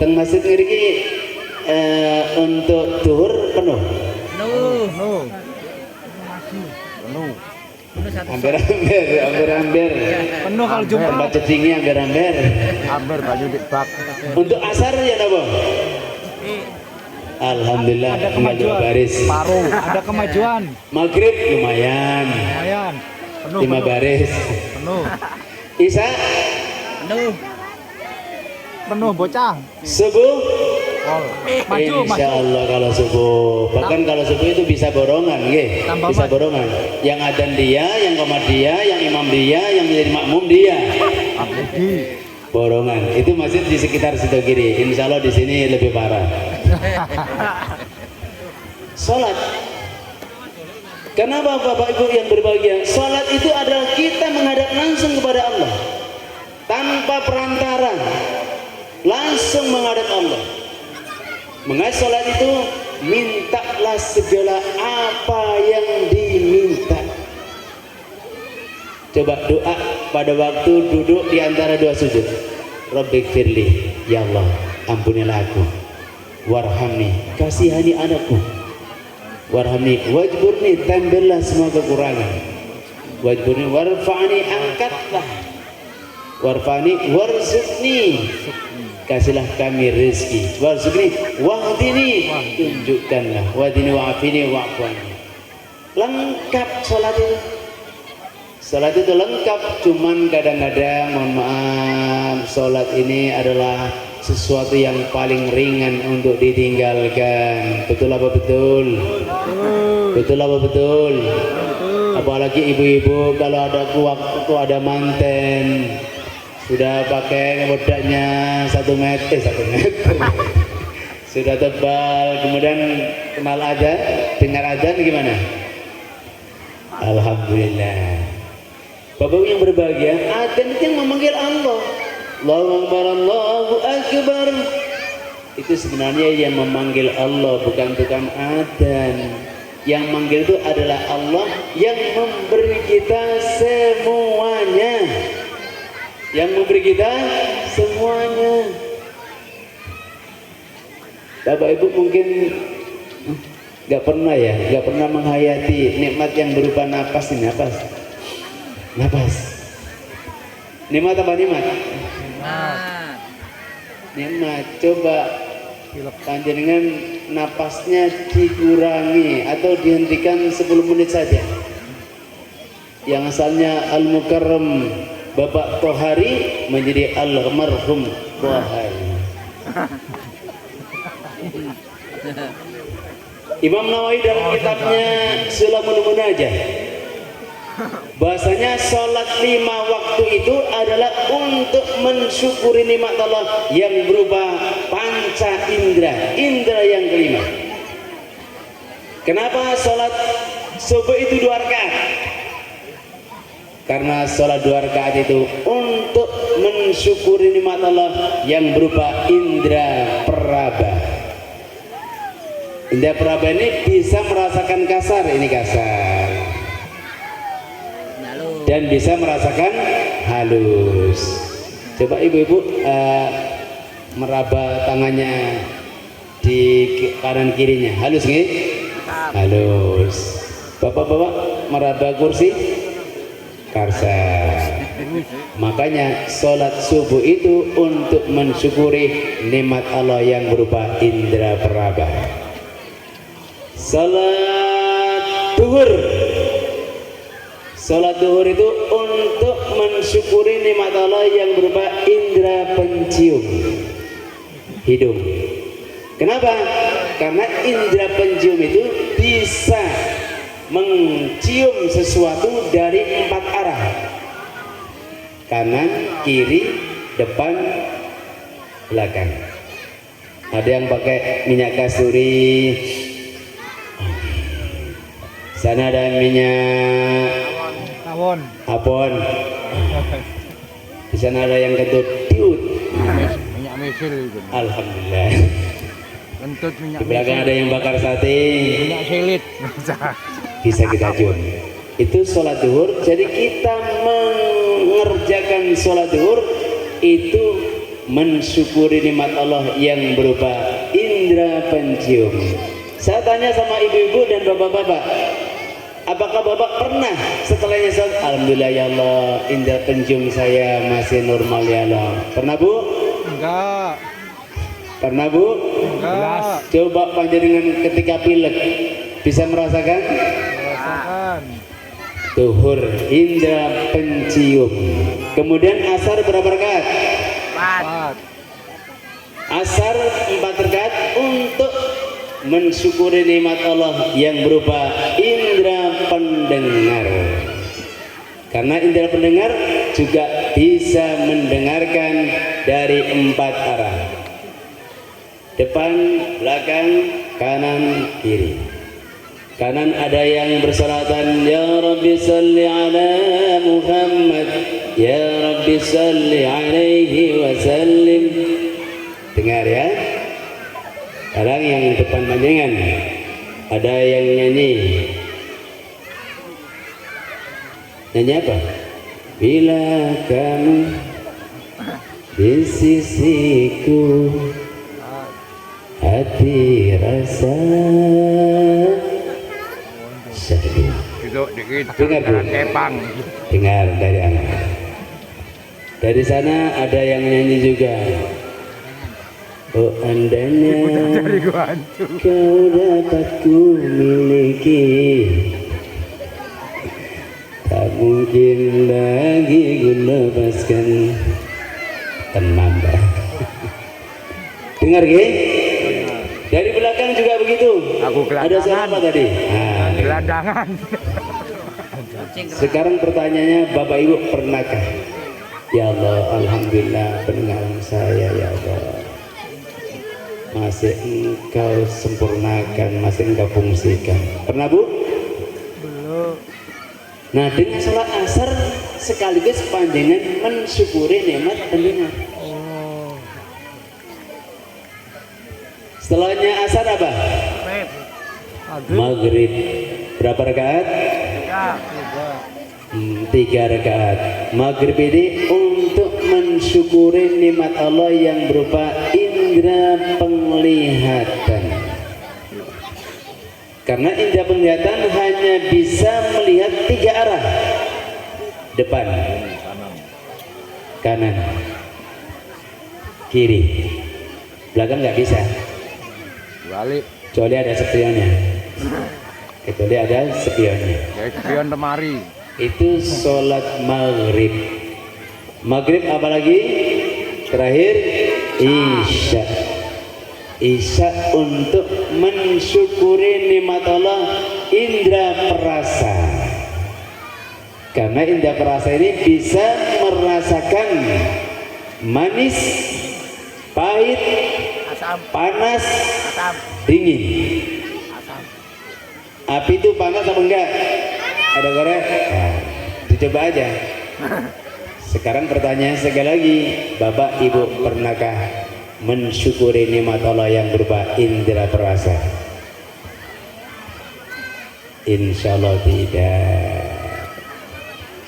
Teng masjid ngriki untuk zuhur penuh. Penuh. Hampir. Penuh kalau Jumat. Tempat cedingnya hampir. Hampir banyak di bak. Untuk asar ya napa? Alhamdulillah Ada tinggal 2 kemajuan. baris. Paruh, ada kemajuan. Maghrib lumayan. Lumayan. 5 baris. Penuh. Isya Penuh. Penuh bocah. subuh. Maju, Insya maju. Allah kalau subuh. Bahkan kalau subuh itu bisa borongan, nggih. Tambah Bisa maju. borongan. Yang adzan dia, yang qomat dia, yang imam dia, yang menjadi makmum dia. Borongan. Itu masjid di sekitar situ kiri. Insya Allah di sini lebih parah. Salat. Kenapa Bapak Ibu yang berbahagia? Salat itu adalah kita menghadap langsung kepada Allah. Tanpa perantara. Langsung menghadap Allah. Mengenai salat itu, mintalah segala apa yang diminta. Coba doa pada waktu duduk di antara 2 sujud. Rabbighfirli, ya Allah, ampunilah aku. Warhamni, kasihani anakku. Warhamni, wajburni, tambahlah semua kekurangan. Wajburni, warfa'ni, angkatlah. Warfa'ni, warzuqni, kasihlah kami rezeki. Warzuqni, wahdini, tunjukkanlah. Wahdini, wa'afini, wa'afwani. Lengkap sholat itu. Sholat itu lengkap, cuman kadang-kadang mohon maaf, sholat ini adalah sesuatu yang paling ringan untuk ditinggalkan. Betul apa betul? Betul apa betul? Apalagi ibu-ibu kalau ada waktu ada manten, sudah pakai wedaknya 1 meter, sudah tebal, kemudian kenal adzan, dengar adzan gimana? Alhamdulillah. Bapak yang berbahagia, adzan itu yang memanggil Allah. Allahu Akbar, Allahu Akbar. Itu sebenarnya yang memanggil Allah, bukan tukang adzan. Yang manggil itu adalah Allah yang memberi kita semuanya. Yang memberi kita semuanya. Bapak Ibu mungkin nggak pernah menghayati nikmat yang berupa napas ini. Napas. Nikmat apa nikmat? Nah, Nikmat. Coba panjenengan napasnya dikurangi atau dihentikan 10 menit saja. Yang asalnya Al-Mukarram Bapak Tohari menjadi Al-Marhum Tohari. Imam Nawawi dalam kitabnya Sulamul Munajah, bahasanya sholat 5 waktu itu adalah untuk mensyukuri nikmat Allah yang berupa panca indera, indera yang kelima. Kenapa sholat subuh itu 2 rakaat? Karena sholat 2 rakaat itu untuk mensyukuri nikmat Allah yang berupa indera peraba. Indera peraba ini bisa merasakan kasar, ini kasar, dan bisa merasakan halus. Coba ibu-ibu meraba tangannya di kanan kirinya, halus nggih? Halus. Bapak-bapak meraba kursi karsa. Makanya sholat subuh itu untuk mensyukuri nikmat Allah yang berupa indera peraba. Sholat duhur itu untuk mensyukuri nikmat Allah yang berupa indera pencium hidung. Kenapa? Karena indera pencium itu bisa mencium sesuatu dari 4 arah: kanan, kiri, depan, belakang. Ada yang pakai minyak kasturi, sana ada minyak abon, di sana ada yang kentut tiut. Minyak mesil itu. Alhamdulillah. Kentut minyak Di belakang mesil. ada yang bakar sate, Minyak silit. bisa kita cium. Itu sholat duhur. Jadi kita mengerjakan sholat duhur itu mensyukuri nikmat Allah yang berupa indera pencium. Saya tanya sama ibu-ibu dan bapak-bapak, apakah bapak pernah setelahnya sholat, alhamdulillah ya Allah, indera pencium saya masih normal ya Allah? Pernah bu? Enggak. Pernah bu? Enggak. Coba panjenengan ketika pilek bisa merasakan? Rasakan. Duhur indra pencium. Kemudian asar berapa rakaat? 4. Asar 4 rakaat untuk mensyukuri nikmat Allah yang berupa indra pendengar. Karena indra pendengar juga bisa mendengarkan dari 4 arah: depan, belakang, kanan, kiri. Kanan ada yang bersalatan, ya Rabbi salli ala Muhammad, ya Rabbi salli alaihi wasallim. Dengar ya. Sekarang yang depan panjangan ada yang nyanyi. Nyanyi apa? Bila kamu di sisiku, hati rasa sedih. Duduk dikit. Dengar, Bu. Kepang. Dengar dari anak. Dari sana ada yang nyanyi juga. Oh andanya Dari gua hantu. kau dapat ku miliki, tak mungkin lagi ku lepaskan. Tenang dah. Dengar ge? Dari belakang juga begitu. Aku Ada suara apa tadi? Nah, Gelandangan. sekarang pertanyaannya, Bapak Ibu pernahkah? Ya Allah, alhamdulillah pendengaran saya ya Allah masih Engkau sempurnakan, masih Engkau fungsikan. Pernah Bu? Belum. Nah, dengan sholat asar sekaligus panjangan mensyukuri nikmat pendengar. Oh. Setelahnya asar apa? Maghrib. Maghrib. Berapa rakaat? 3. 3 rakaat. Maghrib ini untuk mensyukuri nikmat Allah yang berupa indera penglihatan. Karena indera penglihatan hanya bisa melihat 3 arah: depan, kanan, kiri. Belakang nggak bisa, Balik. kecuali ada spionnya. Kecuali ada spionnya. Kayak spion lemari. Itu sholat maghrib. Maghrib apalagi? Terakhir isya. Isya untuk mensyukuri nikmat Allah indra perasa. Karena indra perasa ini bisa merasakan manis, pahit, panas, dingin. Api itu panas apa enggak? Ada korek? Nah, dicoba aja. Sekarang pertanyaan sekali lagi, Bapak Ibu pernahkah mensyukuri nikmat Allah yang berupa indera perasa? Insya Allah tidak.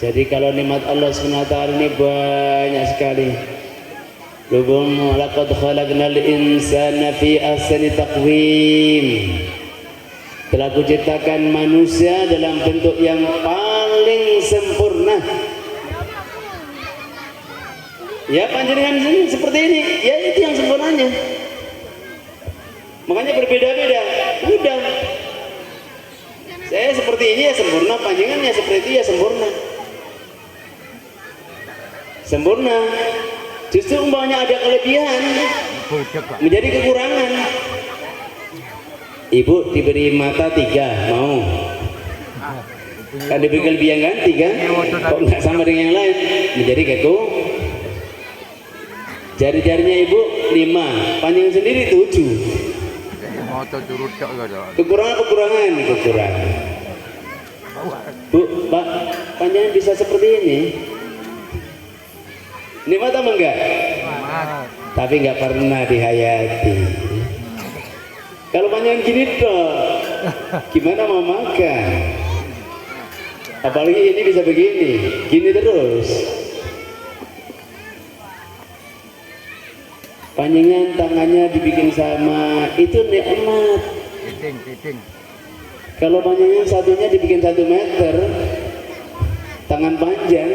Jadi kalau nikmat Allah SWT ini banyak sekali. Laqad khalaqnal insana fi ahsani taqwim. telah kuciptakan manusia dalam bentuk yang paling sempurna. Ya panjenengan seperti ini, ya itu yang sempurnanya. Makanya berbeda-beda. Udah. Saya seperti ini ya sempurna, panjenengannya seperti itu ya sempurna. Sempurna. Justru umpamanya ada kelebihan menjadi kekurangan. Ibu diberi mata 3, mau? Kan diberi kelebihan kan 3, kok nggak sama dengan yang lain? Menjadi keku. Jari-jarinya ibu 5, panjang sendiri 7. Kekurangan. Bu, Pak, panjang bisa seperti ini. Nikmat apa enggak? Tapi enggak pernah dihayati. Kalau panjang gini toh, gimana mau makan? Apalagi ini bisa begini, gini terus. Panjangan tangannya dibikin sama, itu nikmat. Kalau panjangnya satunya dibikin 1 meter, tangan panjang,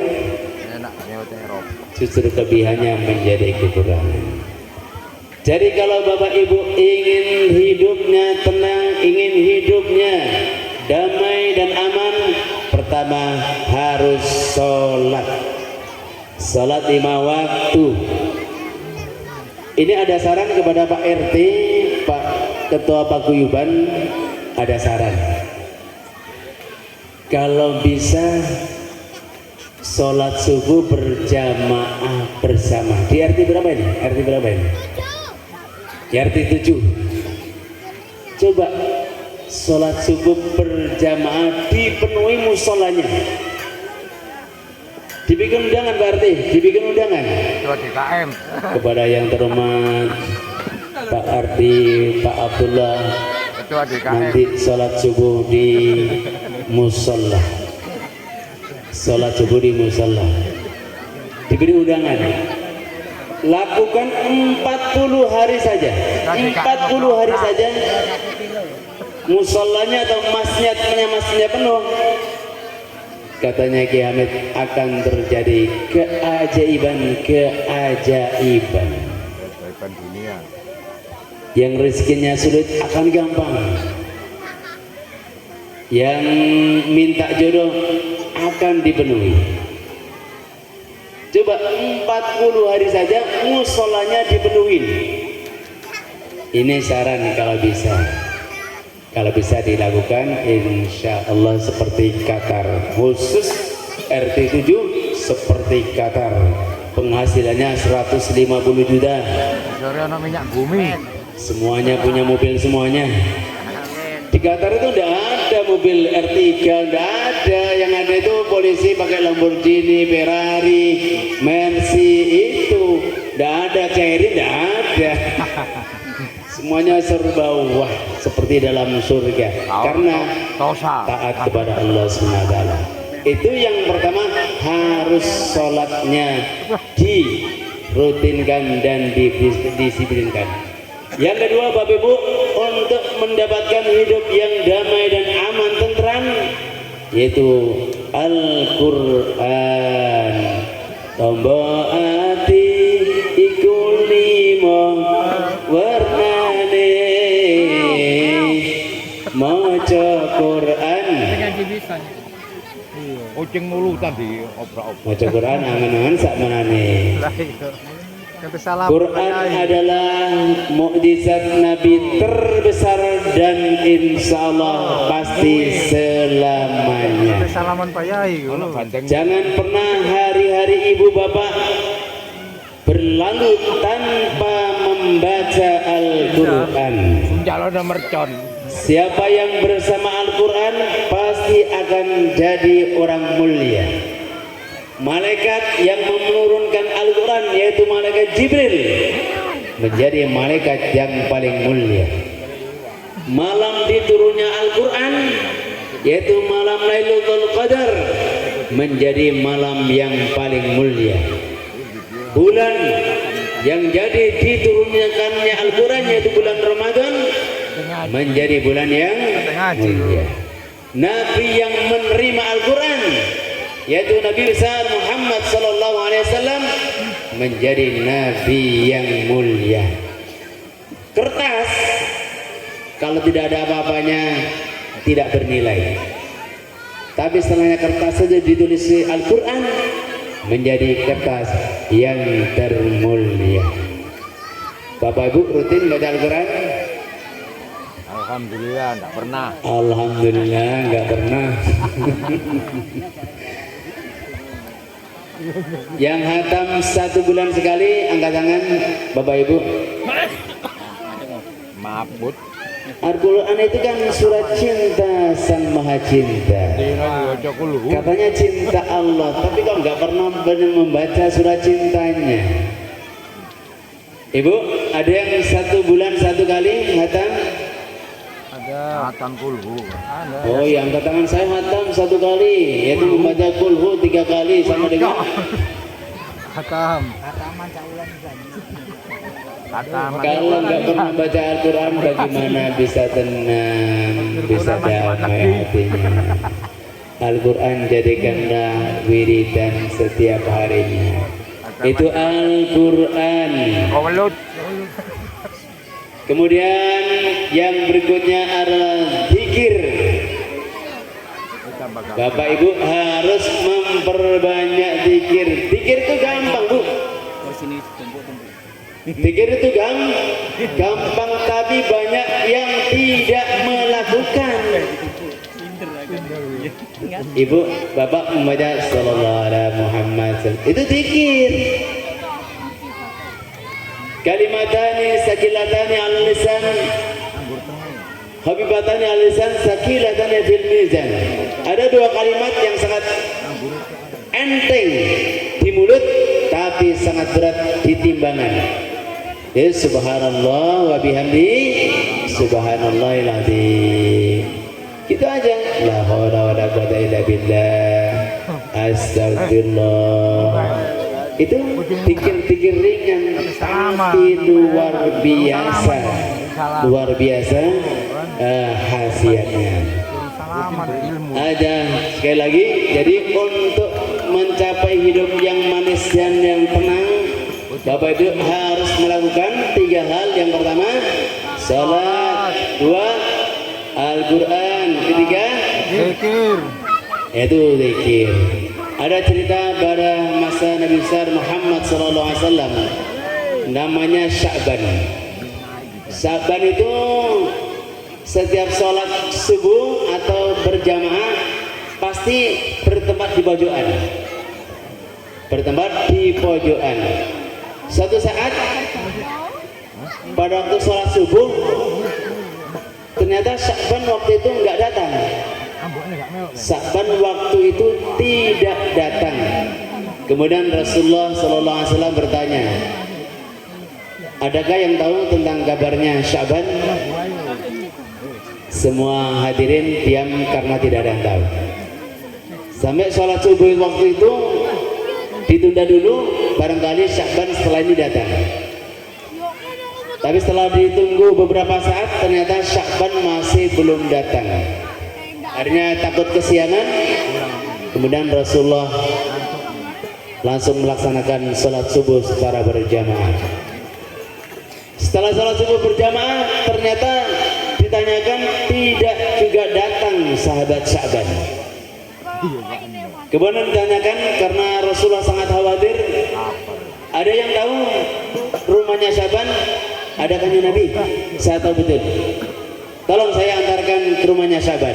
justru kelebihannya menjadi kekurangan. Jadi kalau Bapak Ibu ingin hidupnya tenang, ingin hidupnya damai dan aman, pertama harus sholat 5 waktu. Ini ada saran kepada Pak RT, Pak Ketua Paguyuban, ada saran. Kalau bisa sholat subuh berjamaah bersama. Di RT berapa ini? RT berapa ini? Di RT 7. Coba sholat subuh berjamaah dipenuhi musolanya. Dibikin undangan berarti, dibikin undangan. DKM. Kepada yang terhormat Pak Ardi, Pak Abdullah, nanti sholat subuh di musola. Sholat subuh di musola. Diberi undangan. Lakukan 40 hari saja. 40 hari saja. Musolanya atau masjidnya penuh. Katanya Ki Hamid akan terjadi keajaiban dunia. Yang rezekinya sulit akan gampang. Yang minta jodoh akan dipenuhi. Coba 40 hari saja musolanya dipenuhi. Ini saran kalau bisa. Kalau bisa dilakukan, insya Allah seperti Qatar, khusus RT 7 seperti Qatar, penghasilannya 150 juta. Minyak bumi. Semuanya punya mobil semuanya. Di Qatar itu tidak ada mobil R3, tidak ada. Yang ada itu polisi pakai Lamborghini, Ferrari, Mercy, itu tidak ada. Cherry tidak ada. Semuanya serba wah seperti dalam surga karena taat kepada Allah SWT. Itu yang pertama, harus sholatnya dirutinkan dan didisiplinkan. Yang kedua Bapak Ibu, untuk mendapatkan hidup yang damai dan aman tentram, yaitu Al-Quran. Tombo ati iku limo warnane, maca Quran. Kucing mulu tadi obrak-obrak. Maca Quran angan-angan sak manane. Quran adalah mukjizat Nabi terbesar dan insya Allah pasti selamanya. Salaman Pak Yai. Jangan pernah hari-hari ibu bapak berlalu tanpa membaca Al-Quran. Mercon. Siapa yang bersama Al-Quran pasti akan jadi orang mulia. Malaikat yang menurunkan Al-Quran yaitu malaikat Jibril menjadi malaikat yang paling mulia. Malam diturunnya Al-Quran yaitu malam Lailatul Qadar menjadi malam yang paling mulia. Bulan yang jadi diturunkannya Al-Quran yaitu bulan Ramadan menjadi bulan yang Ngaji. mulia. Nabi yang menerima Al-Quran, yaitu Nabi besar Muhammad sallallahu alaihi wasallam, menjadi nabi yang mulia. Kertas kalau tidak ada apa-apanya tidak bernilai. Tapi setelahnya kertas saja ditulis Al-Quran menjadi kertas yang termulia. Bapak Ibu rutin baca Al-Quran? Alhamdulillah enggak pernah. Alhamdulillah nggak pernah. Yang hatam 1 bulan sekali angkat tangan Bapak Ibu. Mabut. Al-Quran itu kan surat cinta Sang Maha Cinta. Dino yo kulhu. Katanya cinta Allah, tapi kok nggak pernah benar membaca surat cintanya. Ibu, ada yang 1 bulan 1 kali hatam? Ada. Atan kulhu. Ada. Oh, yang angkat tangan saya hatam 1 kali, yaitu membaca kulhu 3 kali sama dengan Hatam. kalau nggak pernah baca Al-Quran bagaimana bisa tenang, bisa damai hatinya. Al-Quran jadikanlah wiridan setiap harinya. Itu Al-Quran. Kowelut. Kemudian yang berikutnya adalah zikir. Bapak Ibu harus memperbanyak zikir. Zikir itu gampang, Bu. Ke sini tumpuk-tumpuk. Zikir itu gampang, tapi banyak yang tidak melakukan. Ibu, Bapak membaca sallallahu alaihi Muhammad. Itu zikir. Kalimatani sakilatani al lisan, habibatani al lisan, sakilatani fil mizan. Ada 2 kalimat yang sangat enteng di mulut tapi sangat berat di timbangan. Ya subhanallah wa bihamdi subhanallahil azim. Gitu aja. La haula wala quwwata illa billah. Astagfirullah. Itu pikir-pikir ringan tapi luar biasa. Luar biasa khasiatnya. Aja sekali lagi, jadi untuk mencapai hidup yang manis dan yang tenang, Bapak Ibu harus melakukan 3 hal. Yang pertama, salat. 2, Al-Quran. 3, Zikir. yaitu zikir. Ada cerita pada masa Nabi besar Muhammad SAW, namanya Sya'ban. Sya'ban itu setiap sholat subuh atau berjamaah pasti bertempat di pojokan. Bertempat di pojokan. Suatu saat pada waktu sholat subuh ternyata Sya'ban waktu itu nggak datang. Sya'ban waktu itu tidak datang. Kemudian Rasulullah SAW bertanya, adakah yang tahu tentang kabarnya Sya'ban? Semua hadirin diam karena tidak ada yang tahu. Sampai sholat subuh waktu itu ditunda dulu, barangkali Sya'ban setelah ini datang. Tapi setelah ditunggu beberapa saat ternyata Sya'ban masih belum datang. Akhirnya takut kesiangan, kemudian Rasulullah langsung melaksanakan sholat subuh secara berjamaah. Setelah sholat subuh berjamaah ternyata ditanyakan tidak juga datang sahabat Sya'ban. Kemudian ditanyakan karena Rasulullah sangat khawatir. Ada yang tahu rumahnya Sya'ban? Ada kanjeng Nabi? Saya tahu betul. Tolong saya antarkan ke rumahnya Sya'ban.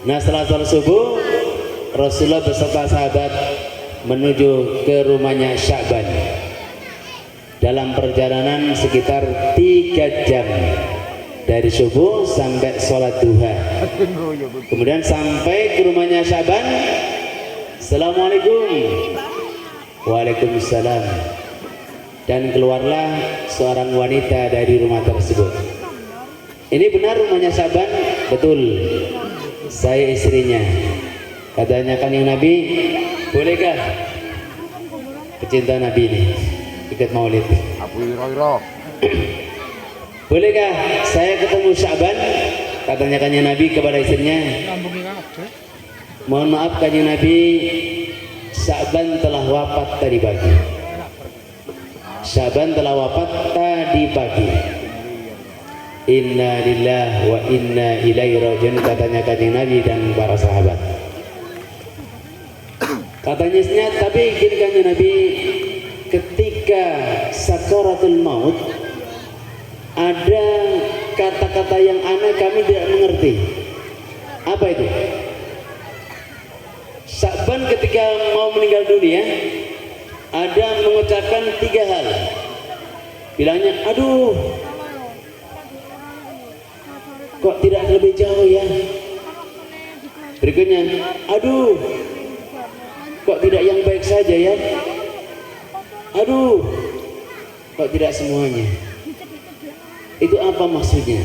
Nah setelah sholat subuh Rasulullah beserta sahabat menuju ke rumahnya Sya'ban. Dalam perjalanan sekitar 3 jam dari subuh sampai sholat duha. Kemudian sampai ke rumahnya Sya'ban. Assalamualaikum. Waalaikumsalam. Dan keluarlah seorang wanita dari rumah tersebut. Ini benar rumahnya Sya'ban? Betul. Saya istrinya. Katanya kan yang Nabi, bolehkah pecinta Nabi ini ikut maulid? Abu Hurairah. Bolehkah saya ketemu Sya'ban? Katanya kanjeng Nabi kepada istrinya, mohon maaf kanjeng Nabi, Sya'ban telah wafat tadi pagi. Sya'ban telah wafat tadi pagi. Inna lillahi wa inna ilaihi rajiun, katanya kanjeng Nabi dan para sahabat. Katanya istrinya, tapi gini kanjeng Nabi, ketika sakaratul maut ada kata-kata yang aneh kami tidak mengerti. Apa itu? Sya'ban ketika mau meninggal dunia ada mengucapkan 3 hal. Bilangnya, aduh, kok tidak lebih jauh ya. Berikutnya, aduh, kok tidak yang baik saja ya. Aduh, kok tidak semuanya. Itu apa maksudnya?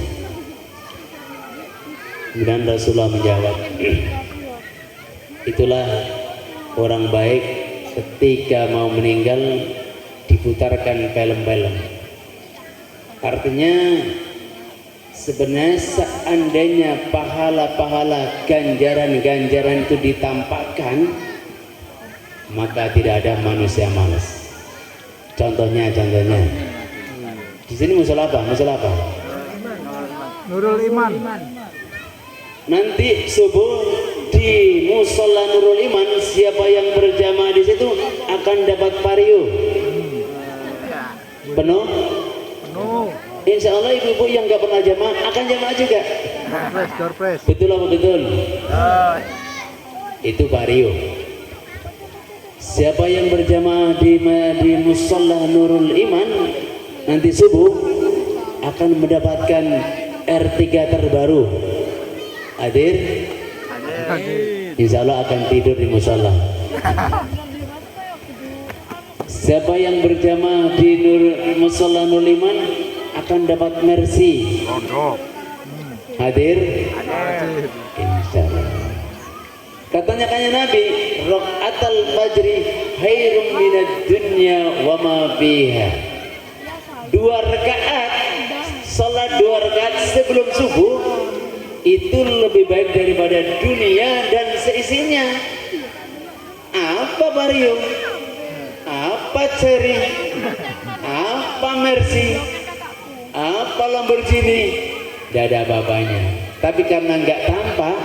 Kemudian Rasulullah menjawab, itulah orang baik ketika mau meninggal diputarkan film-film. Artinya sebenarnya seandainya pahala-pahala ganjaran-ganjaran itu ditampakkan, maka tidak ada manusia malas. Contohnya di sini musola apa? Nurul Iman. Nanti subuh di musola Nurul Iman, siapa yang berjamaah di situ akan dapat vario penuh. Insya Allah ibu-ibu yang nggak pernah jamaah akan jamaah juga. Door press. Betul apa betul? Itu vario. Siapa yang berjamaah di musola Nurul Iman nanti subuh akan mendapatkan R3 terbaru. Hadir? Insya Allah akan tidur di musola. Siapa yang berjamaah di musola Nurul Iman akan dapat Mercy. Hadir? Insya Allah. Katanya kanjeng Nabi, raqatul fajri khairum minad dunya wa ma fiha. 2 rakaat, salat 2 rakaat sebelum subuh itu lebih baik daripada dunia dan seisinya. Apa vario? Apa Cherry? Apa Mercy? Apa Lamborghini? Tidak ada apa-apanya. Tapi karena nggak tampak,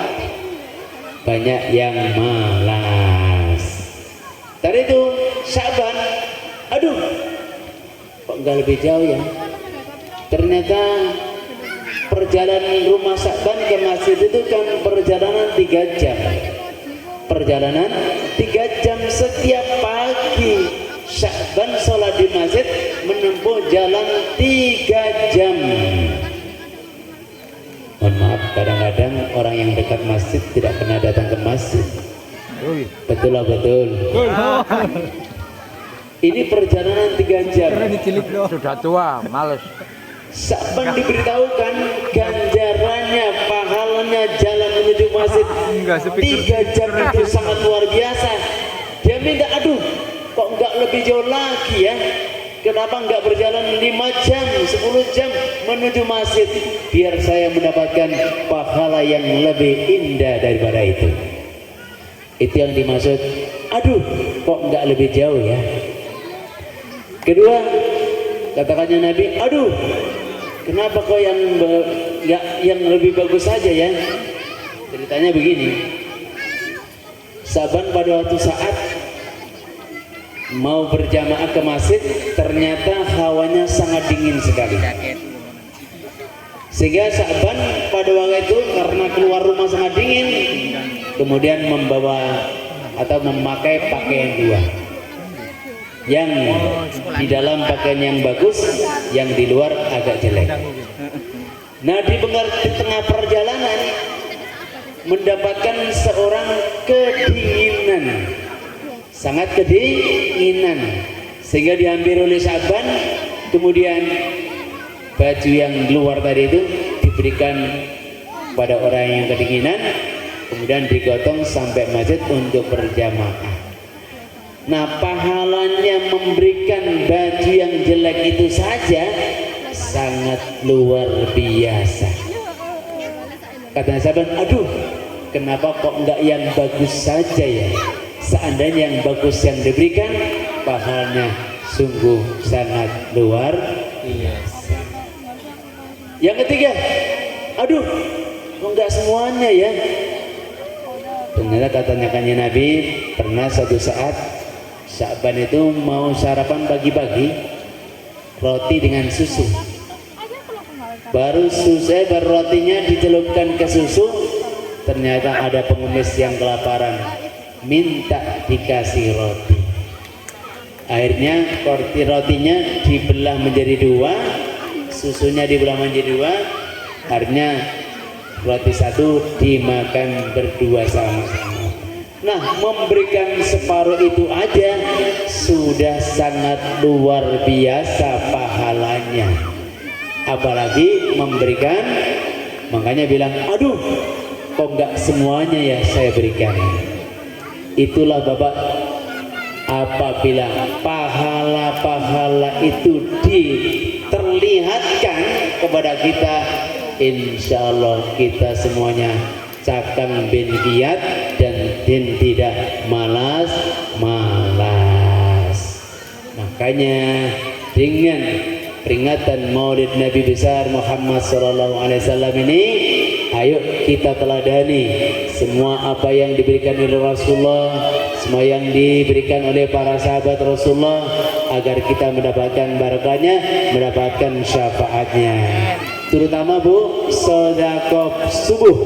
banyak yang malas. Tadi itu Sya'ban, aduh, kok nggak lebih jauh ya? Ternyata perjalanan rumah Sya'ban ke masjid itu kan perjalanan 3 jam. Perjalanan 3 jam setiap pagi. Sya'ban sholat di masjid menempuh jalan 3 jam. Mohon maaf, kadang-kadang orang yang dekat masjid tidak pernah datang ke masjid. Betul lah, betul. Ini perjalanan 3 jam. Sudah tua, males. Sya'ban diberitahukan ganjarannya, pahalanya jalan menuju masjid 3 jam itu sangat luar biasa. Dia minta, aduh, kok nggak lebih jauh lagi ya? Kenapa nggak berjalan 5 jam, 10 jam menuju masjid, biar saya mendapatkan pahala yang lebih indah daripada itu. Itu yang dimaksud, aduh, kok nggak lebih jauh ya? Kedua, katakannya Nabi, aduh, kenapa kok yang lebih bagus saja ya? Ceritanya begini, Sya'ban pada waktu saat mau berjamaah ke masjid, ternyata hawanya sangat dingin sekali. Sehingga Sya'ban pada waktu itu karena keluar rumah sangat dingin, kemudian membawa atau memakai pakaian 2. Yang di dalam pakaian yang bagus, yang di luar agak jelek. Nah, di tengah perjalanan mendapatkan seorang kedinginan, sangat kedinginan, sehingga diambil oleh Sya'ban. Kemudian baju yang luar tadi itu diberikan pada orang yang kedinginan, kemudian digotong sampai masjid untuk berjamaah. Nah, pahalanya memberikan baju yang jelek itu saja sangat luar biasa. Katanya sahabat, aduh, kenapa kok enggak yang bagus saja ya? Seandainya yang bagus yang diberikan, pahalanya sungguh sangat luar biasa. Yang ketiga, aduh, kok enggak semuanya ya? Ternyata katanya kanjeng Nabi, pernah suatu saat Sya'ban itu mau sarapan pagi-pagi roti dengan susu. Baru rotinya dicelupkan ke susu, ternyata ada pengemis yang kelaparan, minta dikasih roti. Akhirnya rotinya dibelah menjadi dua, susunya dibelah menjadi dua, akhirnya roti satu dimakan berdua sama-sama. Nah, memberikan separuh itu aja sudah sangat luar biasa pahalanya. Apalagi memberikan, makanya bilang, aduh, kok enggak semuanya ya saya berikan. Itulah Bapak, apabila pahala-pahala itu diterlihatkan kepada kita, insya Allah kita semuanya cakang bin giat dan tidak malas. Makanya dengan peringatan Maulid Nabi besar Muhammad SAW ini, ayo kita teladani semua apa yang diberikan oleh Rasulullah, semua yang diberikan oleh para sahabat Rasulullah, agar kita mendapatkan barakahnya, mendapatkan syafaatnya. Terutama Bu, sedekah subuh.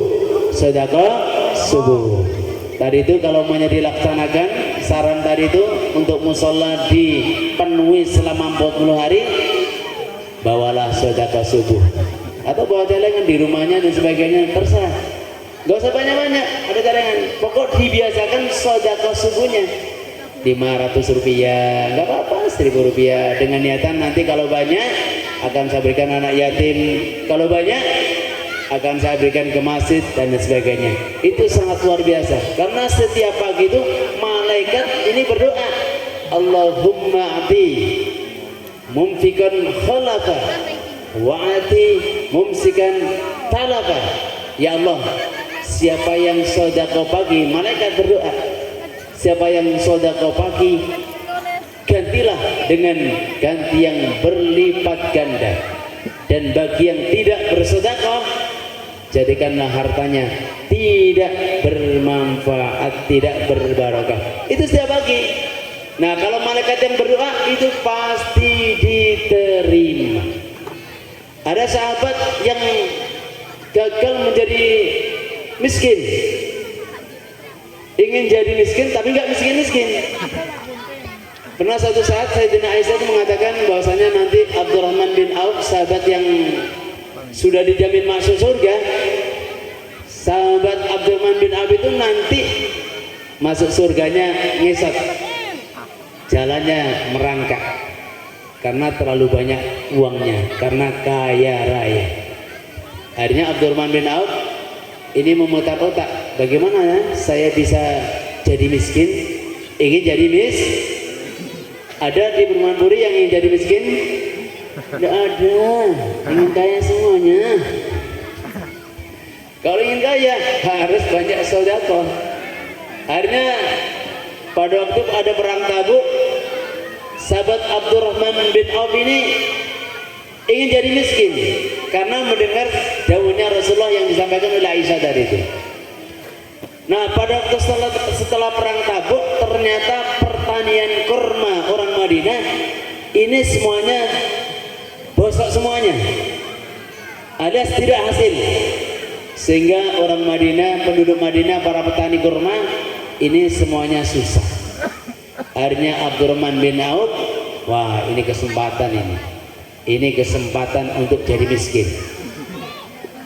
Tadi itu kalau mau dilaksanakan, saran tadi itu untuk musola dipenuhi selama 40 hari, bawalah sedekah subuh atau bawa celengan di rumahnya dan sebagainya, terserah. Gak usah banyak-banyak, ada celengan. Pokok dibiasakan sedekah subuhnya 500 rupiah, nggak apa-apa, 1000 rupiah, dengan niatan nanti kalau banyak akan saya berikan anak yatim, kalau banyak akan saya berikan ke masjid dan sebagainya. Itu sangat luar biasa, karena setiap pagi itu malaikat ini berdoa, Allahumma ati mumfikan khalafa wa ati mumsikan talafa. Ya Allah, siapa yang sedekah pagi, malaikat berdoa, siapa yang sedekah pagi, gantilah dengan ganti yang berlipat ganda, dan bagi yang tidak bersedekah, jadikanlah hartanya tidak bermanfaat, tidak berbarokah. Itu setiap pagi. Nah, kalau malaikat yang berdoa itu pasti diterima. Ada sahabat yang gagal menjadi miskin, ingin jadi miskin tapi nggak miskin-miskin. Pernah suatu saat Sayyidina Aisyah itu mengatakan bahwasanya nanti Abdurrahman bin Auf, sahabat yang sudah dijamin masuk surga, sahabat Abdurrahman bin Auf itu nanti masuk surganya ngesot, jalannya merangkak karena terlalu banyak uangnya, karena kaya raya. Akhirnya Abdurrahman bin Auf ini memutar otak, bagaimana ya saya bisa jadi miskin, ingin jadi ada di Perumahan Puri yang ingin jadi miskin? Tidak ada, ingin kaya semuanya. Kalau ingin kaya harus banyak sedekah. Akhirnya pada waktu ada perang Tabuk, sahabat Abdurrahman bin Auf ini ingin jadi miskin karena mendengar dawuhnya Rasulullah yang disampaikan oleh Aisyah tadi itu. Nah, pada waktu setelah perang Tabuk, ternyata pertanian kurma orang Madinah ini semuanya bosok semuanya, alias tidak hasil, sehingga orang Madinah, penduduk Madinah, para petani kurma ini semuanya susah. Akhirnya Abdurrahman bin Auf, wah ini kesempatan ini kesempatan untuk jadi miskin.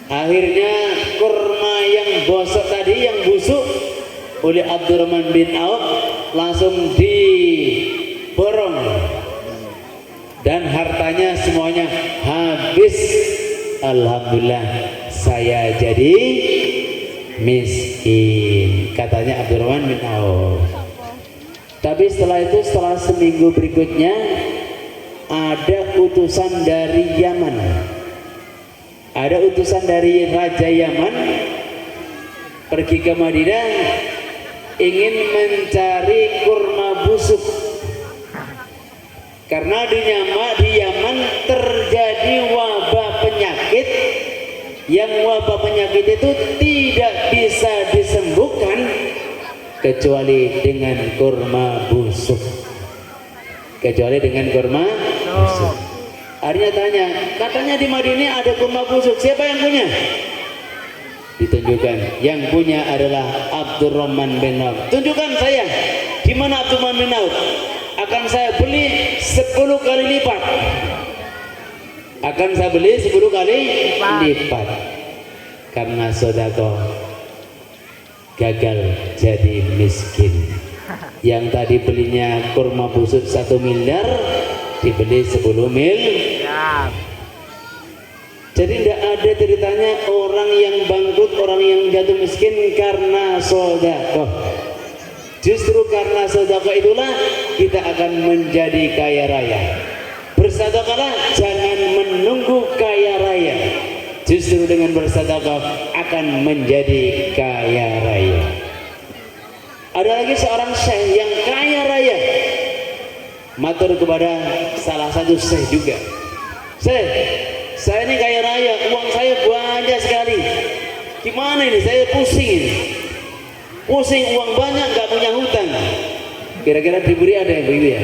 Akhirnya kurma yang bosok tadi, yang busuk, oleh Abdurrahman bin Auf langsung diborong dan hartanya semuanya habis. Alhamdulillah saya jadi miskin, katanya Abdurrahman bin Auf. Tapi setelah itu, setelah seminggu berikutnya, ada utusan dari Yaman, ada utusan dari Raja Yaman pergi ke Madinah ingin mencari kurma busuk, karena di Yaman terjadi wabah penyakit, yang wabah penyakit itu tidak bisa disembuhkan kecuali dengan kurma busuk. Kecuali dengan kurma busuk. Akhirnya tanya, katanya di Madinah ada kurma busuk, siapa yang punya? Ditunjukkan, yang punya adalah Abdurrahman bin Auf. Tunjukkan saya, di mana Abdurrahman bin Auf? Akan saya beli 10 kali lipat. Akan saya beli 10 kali lipat. Karena sedekah gagal jadi miskin. Yang tadi belinya kurma busuk 1 miliar dibeli 10 miliar. Jadi tidak ada ceritanya orang yang bangkrut, orang yang jatuh miskin karena sedekah. Justru karena sedekah itulah kita akan menjadi kaya raya. Bersedekahlah, jangan menunggu kaya raya. Justru dengan bersedekah akan menjadi kaya raya. Ada lagi seorang syekh yang kaya raya, matur kepada salah satu syekh juga, "Syekh, saya ini kaya raya, uang saya banyak sekali. Gimana ini? Saya pusing ini. Pusing, uang banyak, nggak punya hutang." Kira-kira di Buri ada yang begitu ya?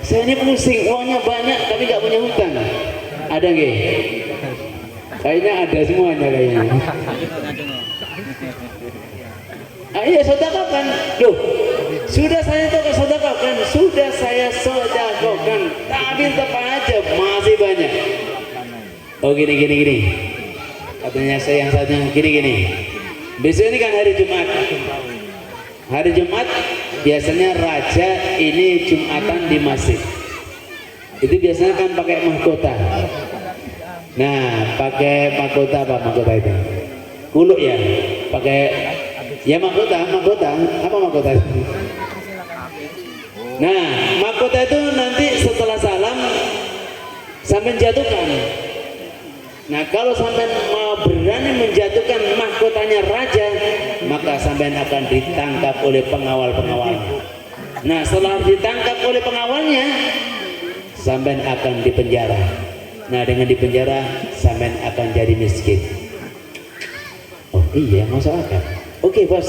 Saya ini pusing, uangnya banyak tapi nggak punya hutang. Ada nggak? Kayaknya ada semuanya kayaknya. Ayo sedekahkan. Loh, sudah saya sedekahkan, sudah saya sedekahkan, tapi tetap aja masih banyak. Oh gini. Katanya saya yang satunya gini. Besok ini kan hari Jumat. Hari Jumat biasanya raja ini Jumatan di masjid. Itu biasanya kan pakai mahkota. Nah, pakai mahkota apa mahkota itu? Kuluk ya, pakai ya mahkota. Apa mahkota itu? Nah, mahkota itu nanti setelah salam sampai jatuhkan. Nah, kalau sampai mau berani menjatuhkan mahkotanya raja, maka sampai akan ditangkap oleh pengawal-pengawalnya. Nah, setelah ditangkap oleh pengawalnya, sampai akan dipenjara. Nah, dengan dipenjara, sampai akan jadi miskin. Oh iya, masuk akal. Oke bos,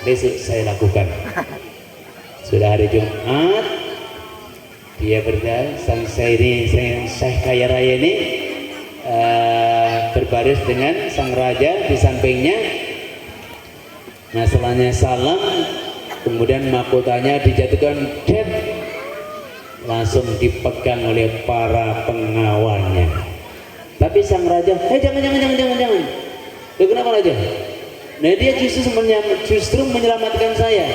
besok saya lakukan. Sudah hari Jumat, dia berkata, saya kaya raya ini berbaris dengan sang raja di sampingnya. Nah, setelahnya salam, kemudian mahkotanya dijatuhkan, langsung dipegang oleh para pengawalnya. Tapi sang raja, jangan. Loh, kenapa raja? Nah, dia justru menyelamatkan saya.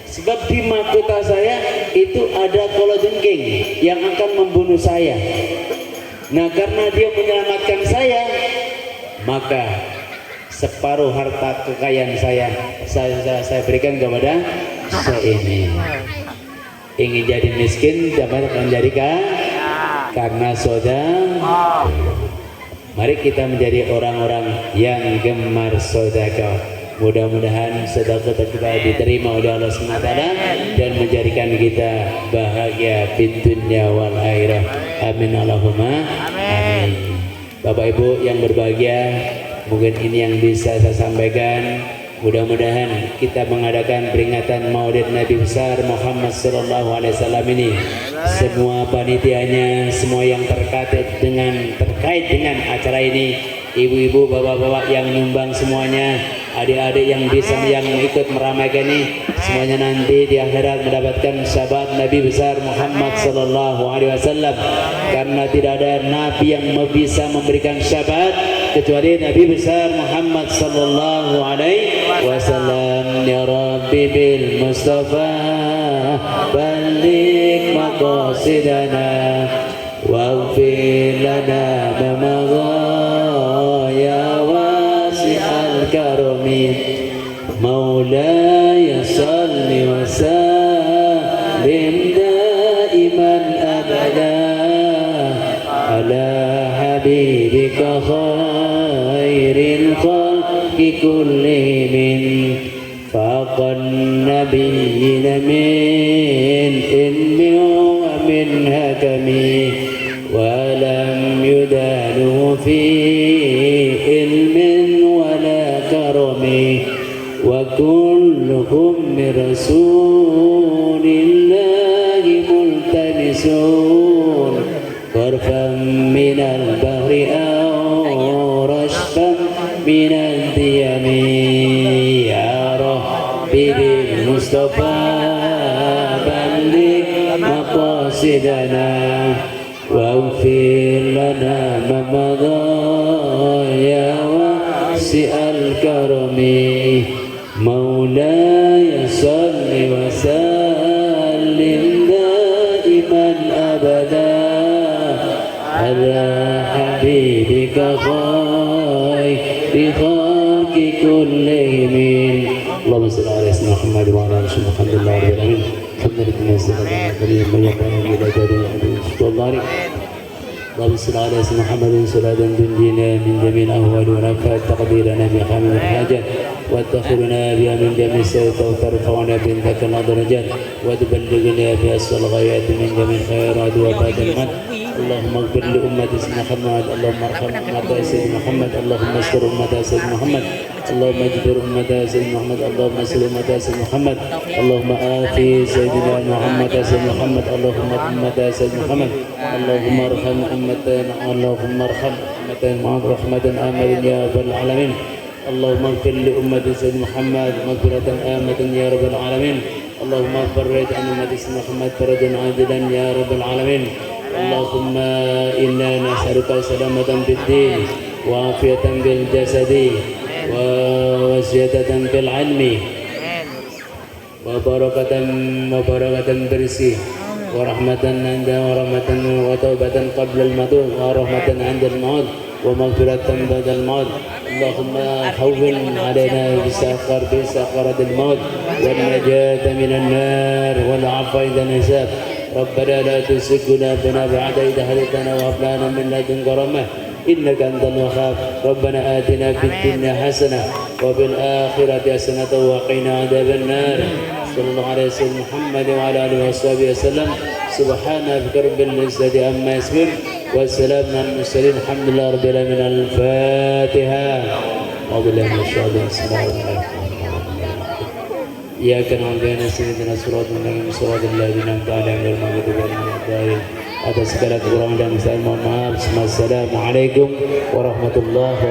Sebab di mahkota saya itu ada kalajengking yang akan membunuh saya. Nah, karena dia menyelamatkan saya, maka separuh harta kekayaan saya berikan kepada saya ini. Ingin jadi miskin dapat menjadi kaya karena sedekah. Mari kita menjadi orang-orang yang gemar sedekah. Mudah-mudahan sedekah kita diterima oleh Allah SWT dan menjadikan kita bahagia di dunia wal akhirah. Amin Allahumma amin. Bapak Ibu yang berbahagia, mungkin ini yang bisa saya sampaikan. Mudah-mudahan kita mengadakan peringatan Maulid Nabi besar Muhammad sallallahu alaihi wasallam ini, semua panitianya, semua yang terkait dengan acara ini, ibu-ibu, bapak-bapak yang nyumbang semuanya, adik-adik yang bisa yang ikut meramaikan ini, semuanya nanti di akhirat mendapatkan syafaat Nabi besar Muhammad sallallahu alaihi wasallam. Karena tidak ada nabi yang bisa memberikan syafaat kecuali Nabi besar Muhammad sallallahu alaihi wasallam. Ya Rabbi bil Mustafa balik maqasidana waghfir lana ma madha ya wasi'al karami maulaya salli wa sallim daiman abada ala habibika khairil khalqi كلهم فاق النبيين من علم ومن حكم ولم يدانوا في علم ولا كرم وكلهم من رسول الله ملتمسون غرفا من البحر أو رشفا من الديم يا ربي بالمصطفى بلغ مقاصدنا واغفر لنا ما مضى يا واسع الكرم مولاي صل وسلم دائما أبدا على حبيبك خير خلق كلهم اللهم صل على سيدنا محمد وعلى آله وصحبه الحمد لله رب العالمين الحمد لله من يقرأ إلى جريء الله اللهم صل على سيدنا محمد صلاة تنجينا من جميع الأهوال والآفات تقديرنا بحامل الحاجات وتدخلنا بها من جميع السيئات وترفعنا بذاك الدرجات وتبلغنا بها أسفل الغايات من جميع الخيرات وبعد الموت اللهم اغفر لأمة سيدنا محمد اللهم ارحم أمة سيدنا محمد اللهم استر أمة سيدنا محمد اللهم اجبر أمة سيدنا محمد اللهم اسر أمة سيدنا محمد اللهم آتي سيدنا محمد سيدنا محمد اللهم أمة سيدنا محمد اللهم ارحم أمتنا اللهم ارحم أمتنا رحمة آمنا يا رب العالمين اللهم اغفر لأمة سيدنا محمد مغفرة آمة يا رب العالمين اللهم فرج عن أمة سيدنا محمد فرجا عاجلا يا رب العالمين اللهم إنا نسألك سلامة في الدين وعافية بالجسد وزيادة في العلم وبركة برسي ورحمة عند ورحمة وتوبة قبل الموت ورحمة عند الموت ومغفرة بعد الموت اللهم حول علينا بسخرة الموت والنجاة من النار والعفو عند الحساب ربنا لا تزغ قلوبنا بعد إذ هديتنا وهب لنا من لدنك رحمة إنك أنت الوهاب ربنا آتنا في الدنيا حسنة وفي الآخرة حسنة وقنا عذاب النار صلى الله عليه وسلم محمد وعلى آله وصحبه وسلم سبحان ربك رب العزة عما يصفون والسلام على المرسلين الحمد لله رب العالمين الفاتحة أعوذ بالله من الشيطان الرجيم إياك نعبد ونستعين صراط صراط الذين أنعمت عليهم غير المغضوب عليهم ولا الضالين atas segala kekurangan dan kesalahan mohon maaf. Assalamualaikum warahmatullahi wabarakatuh.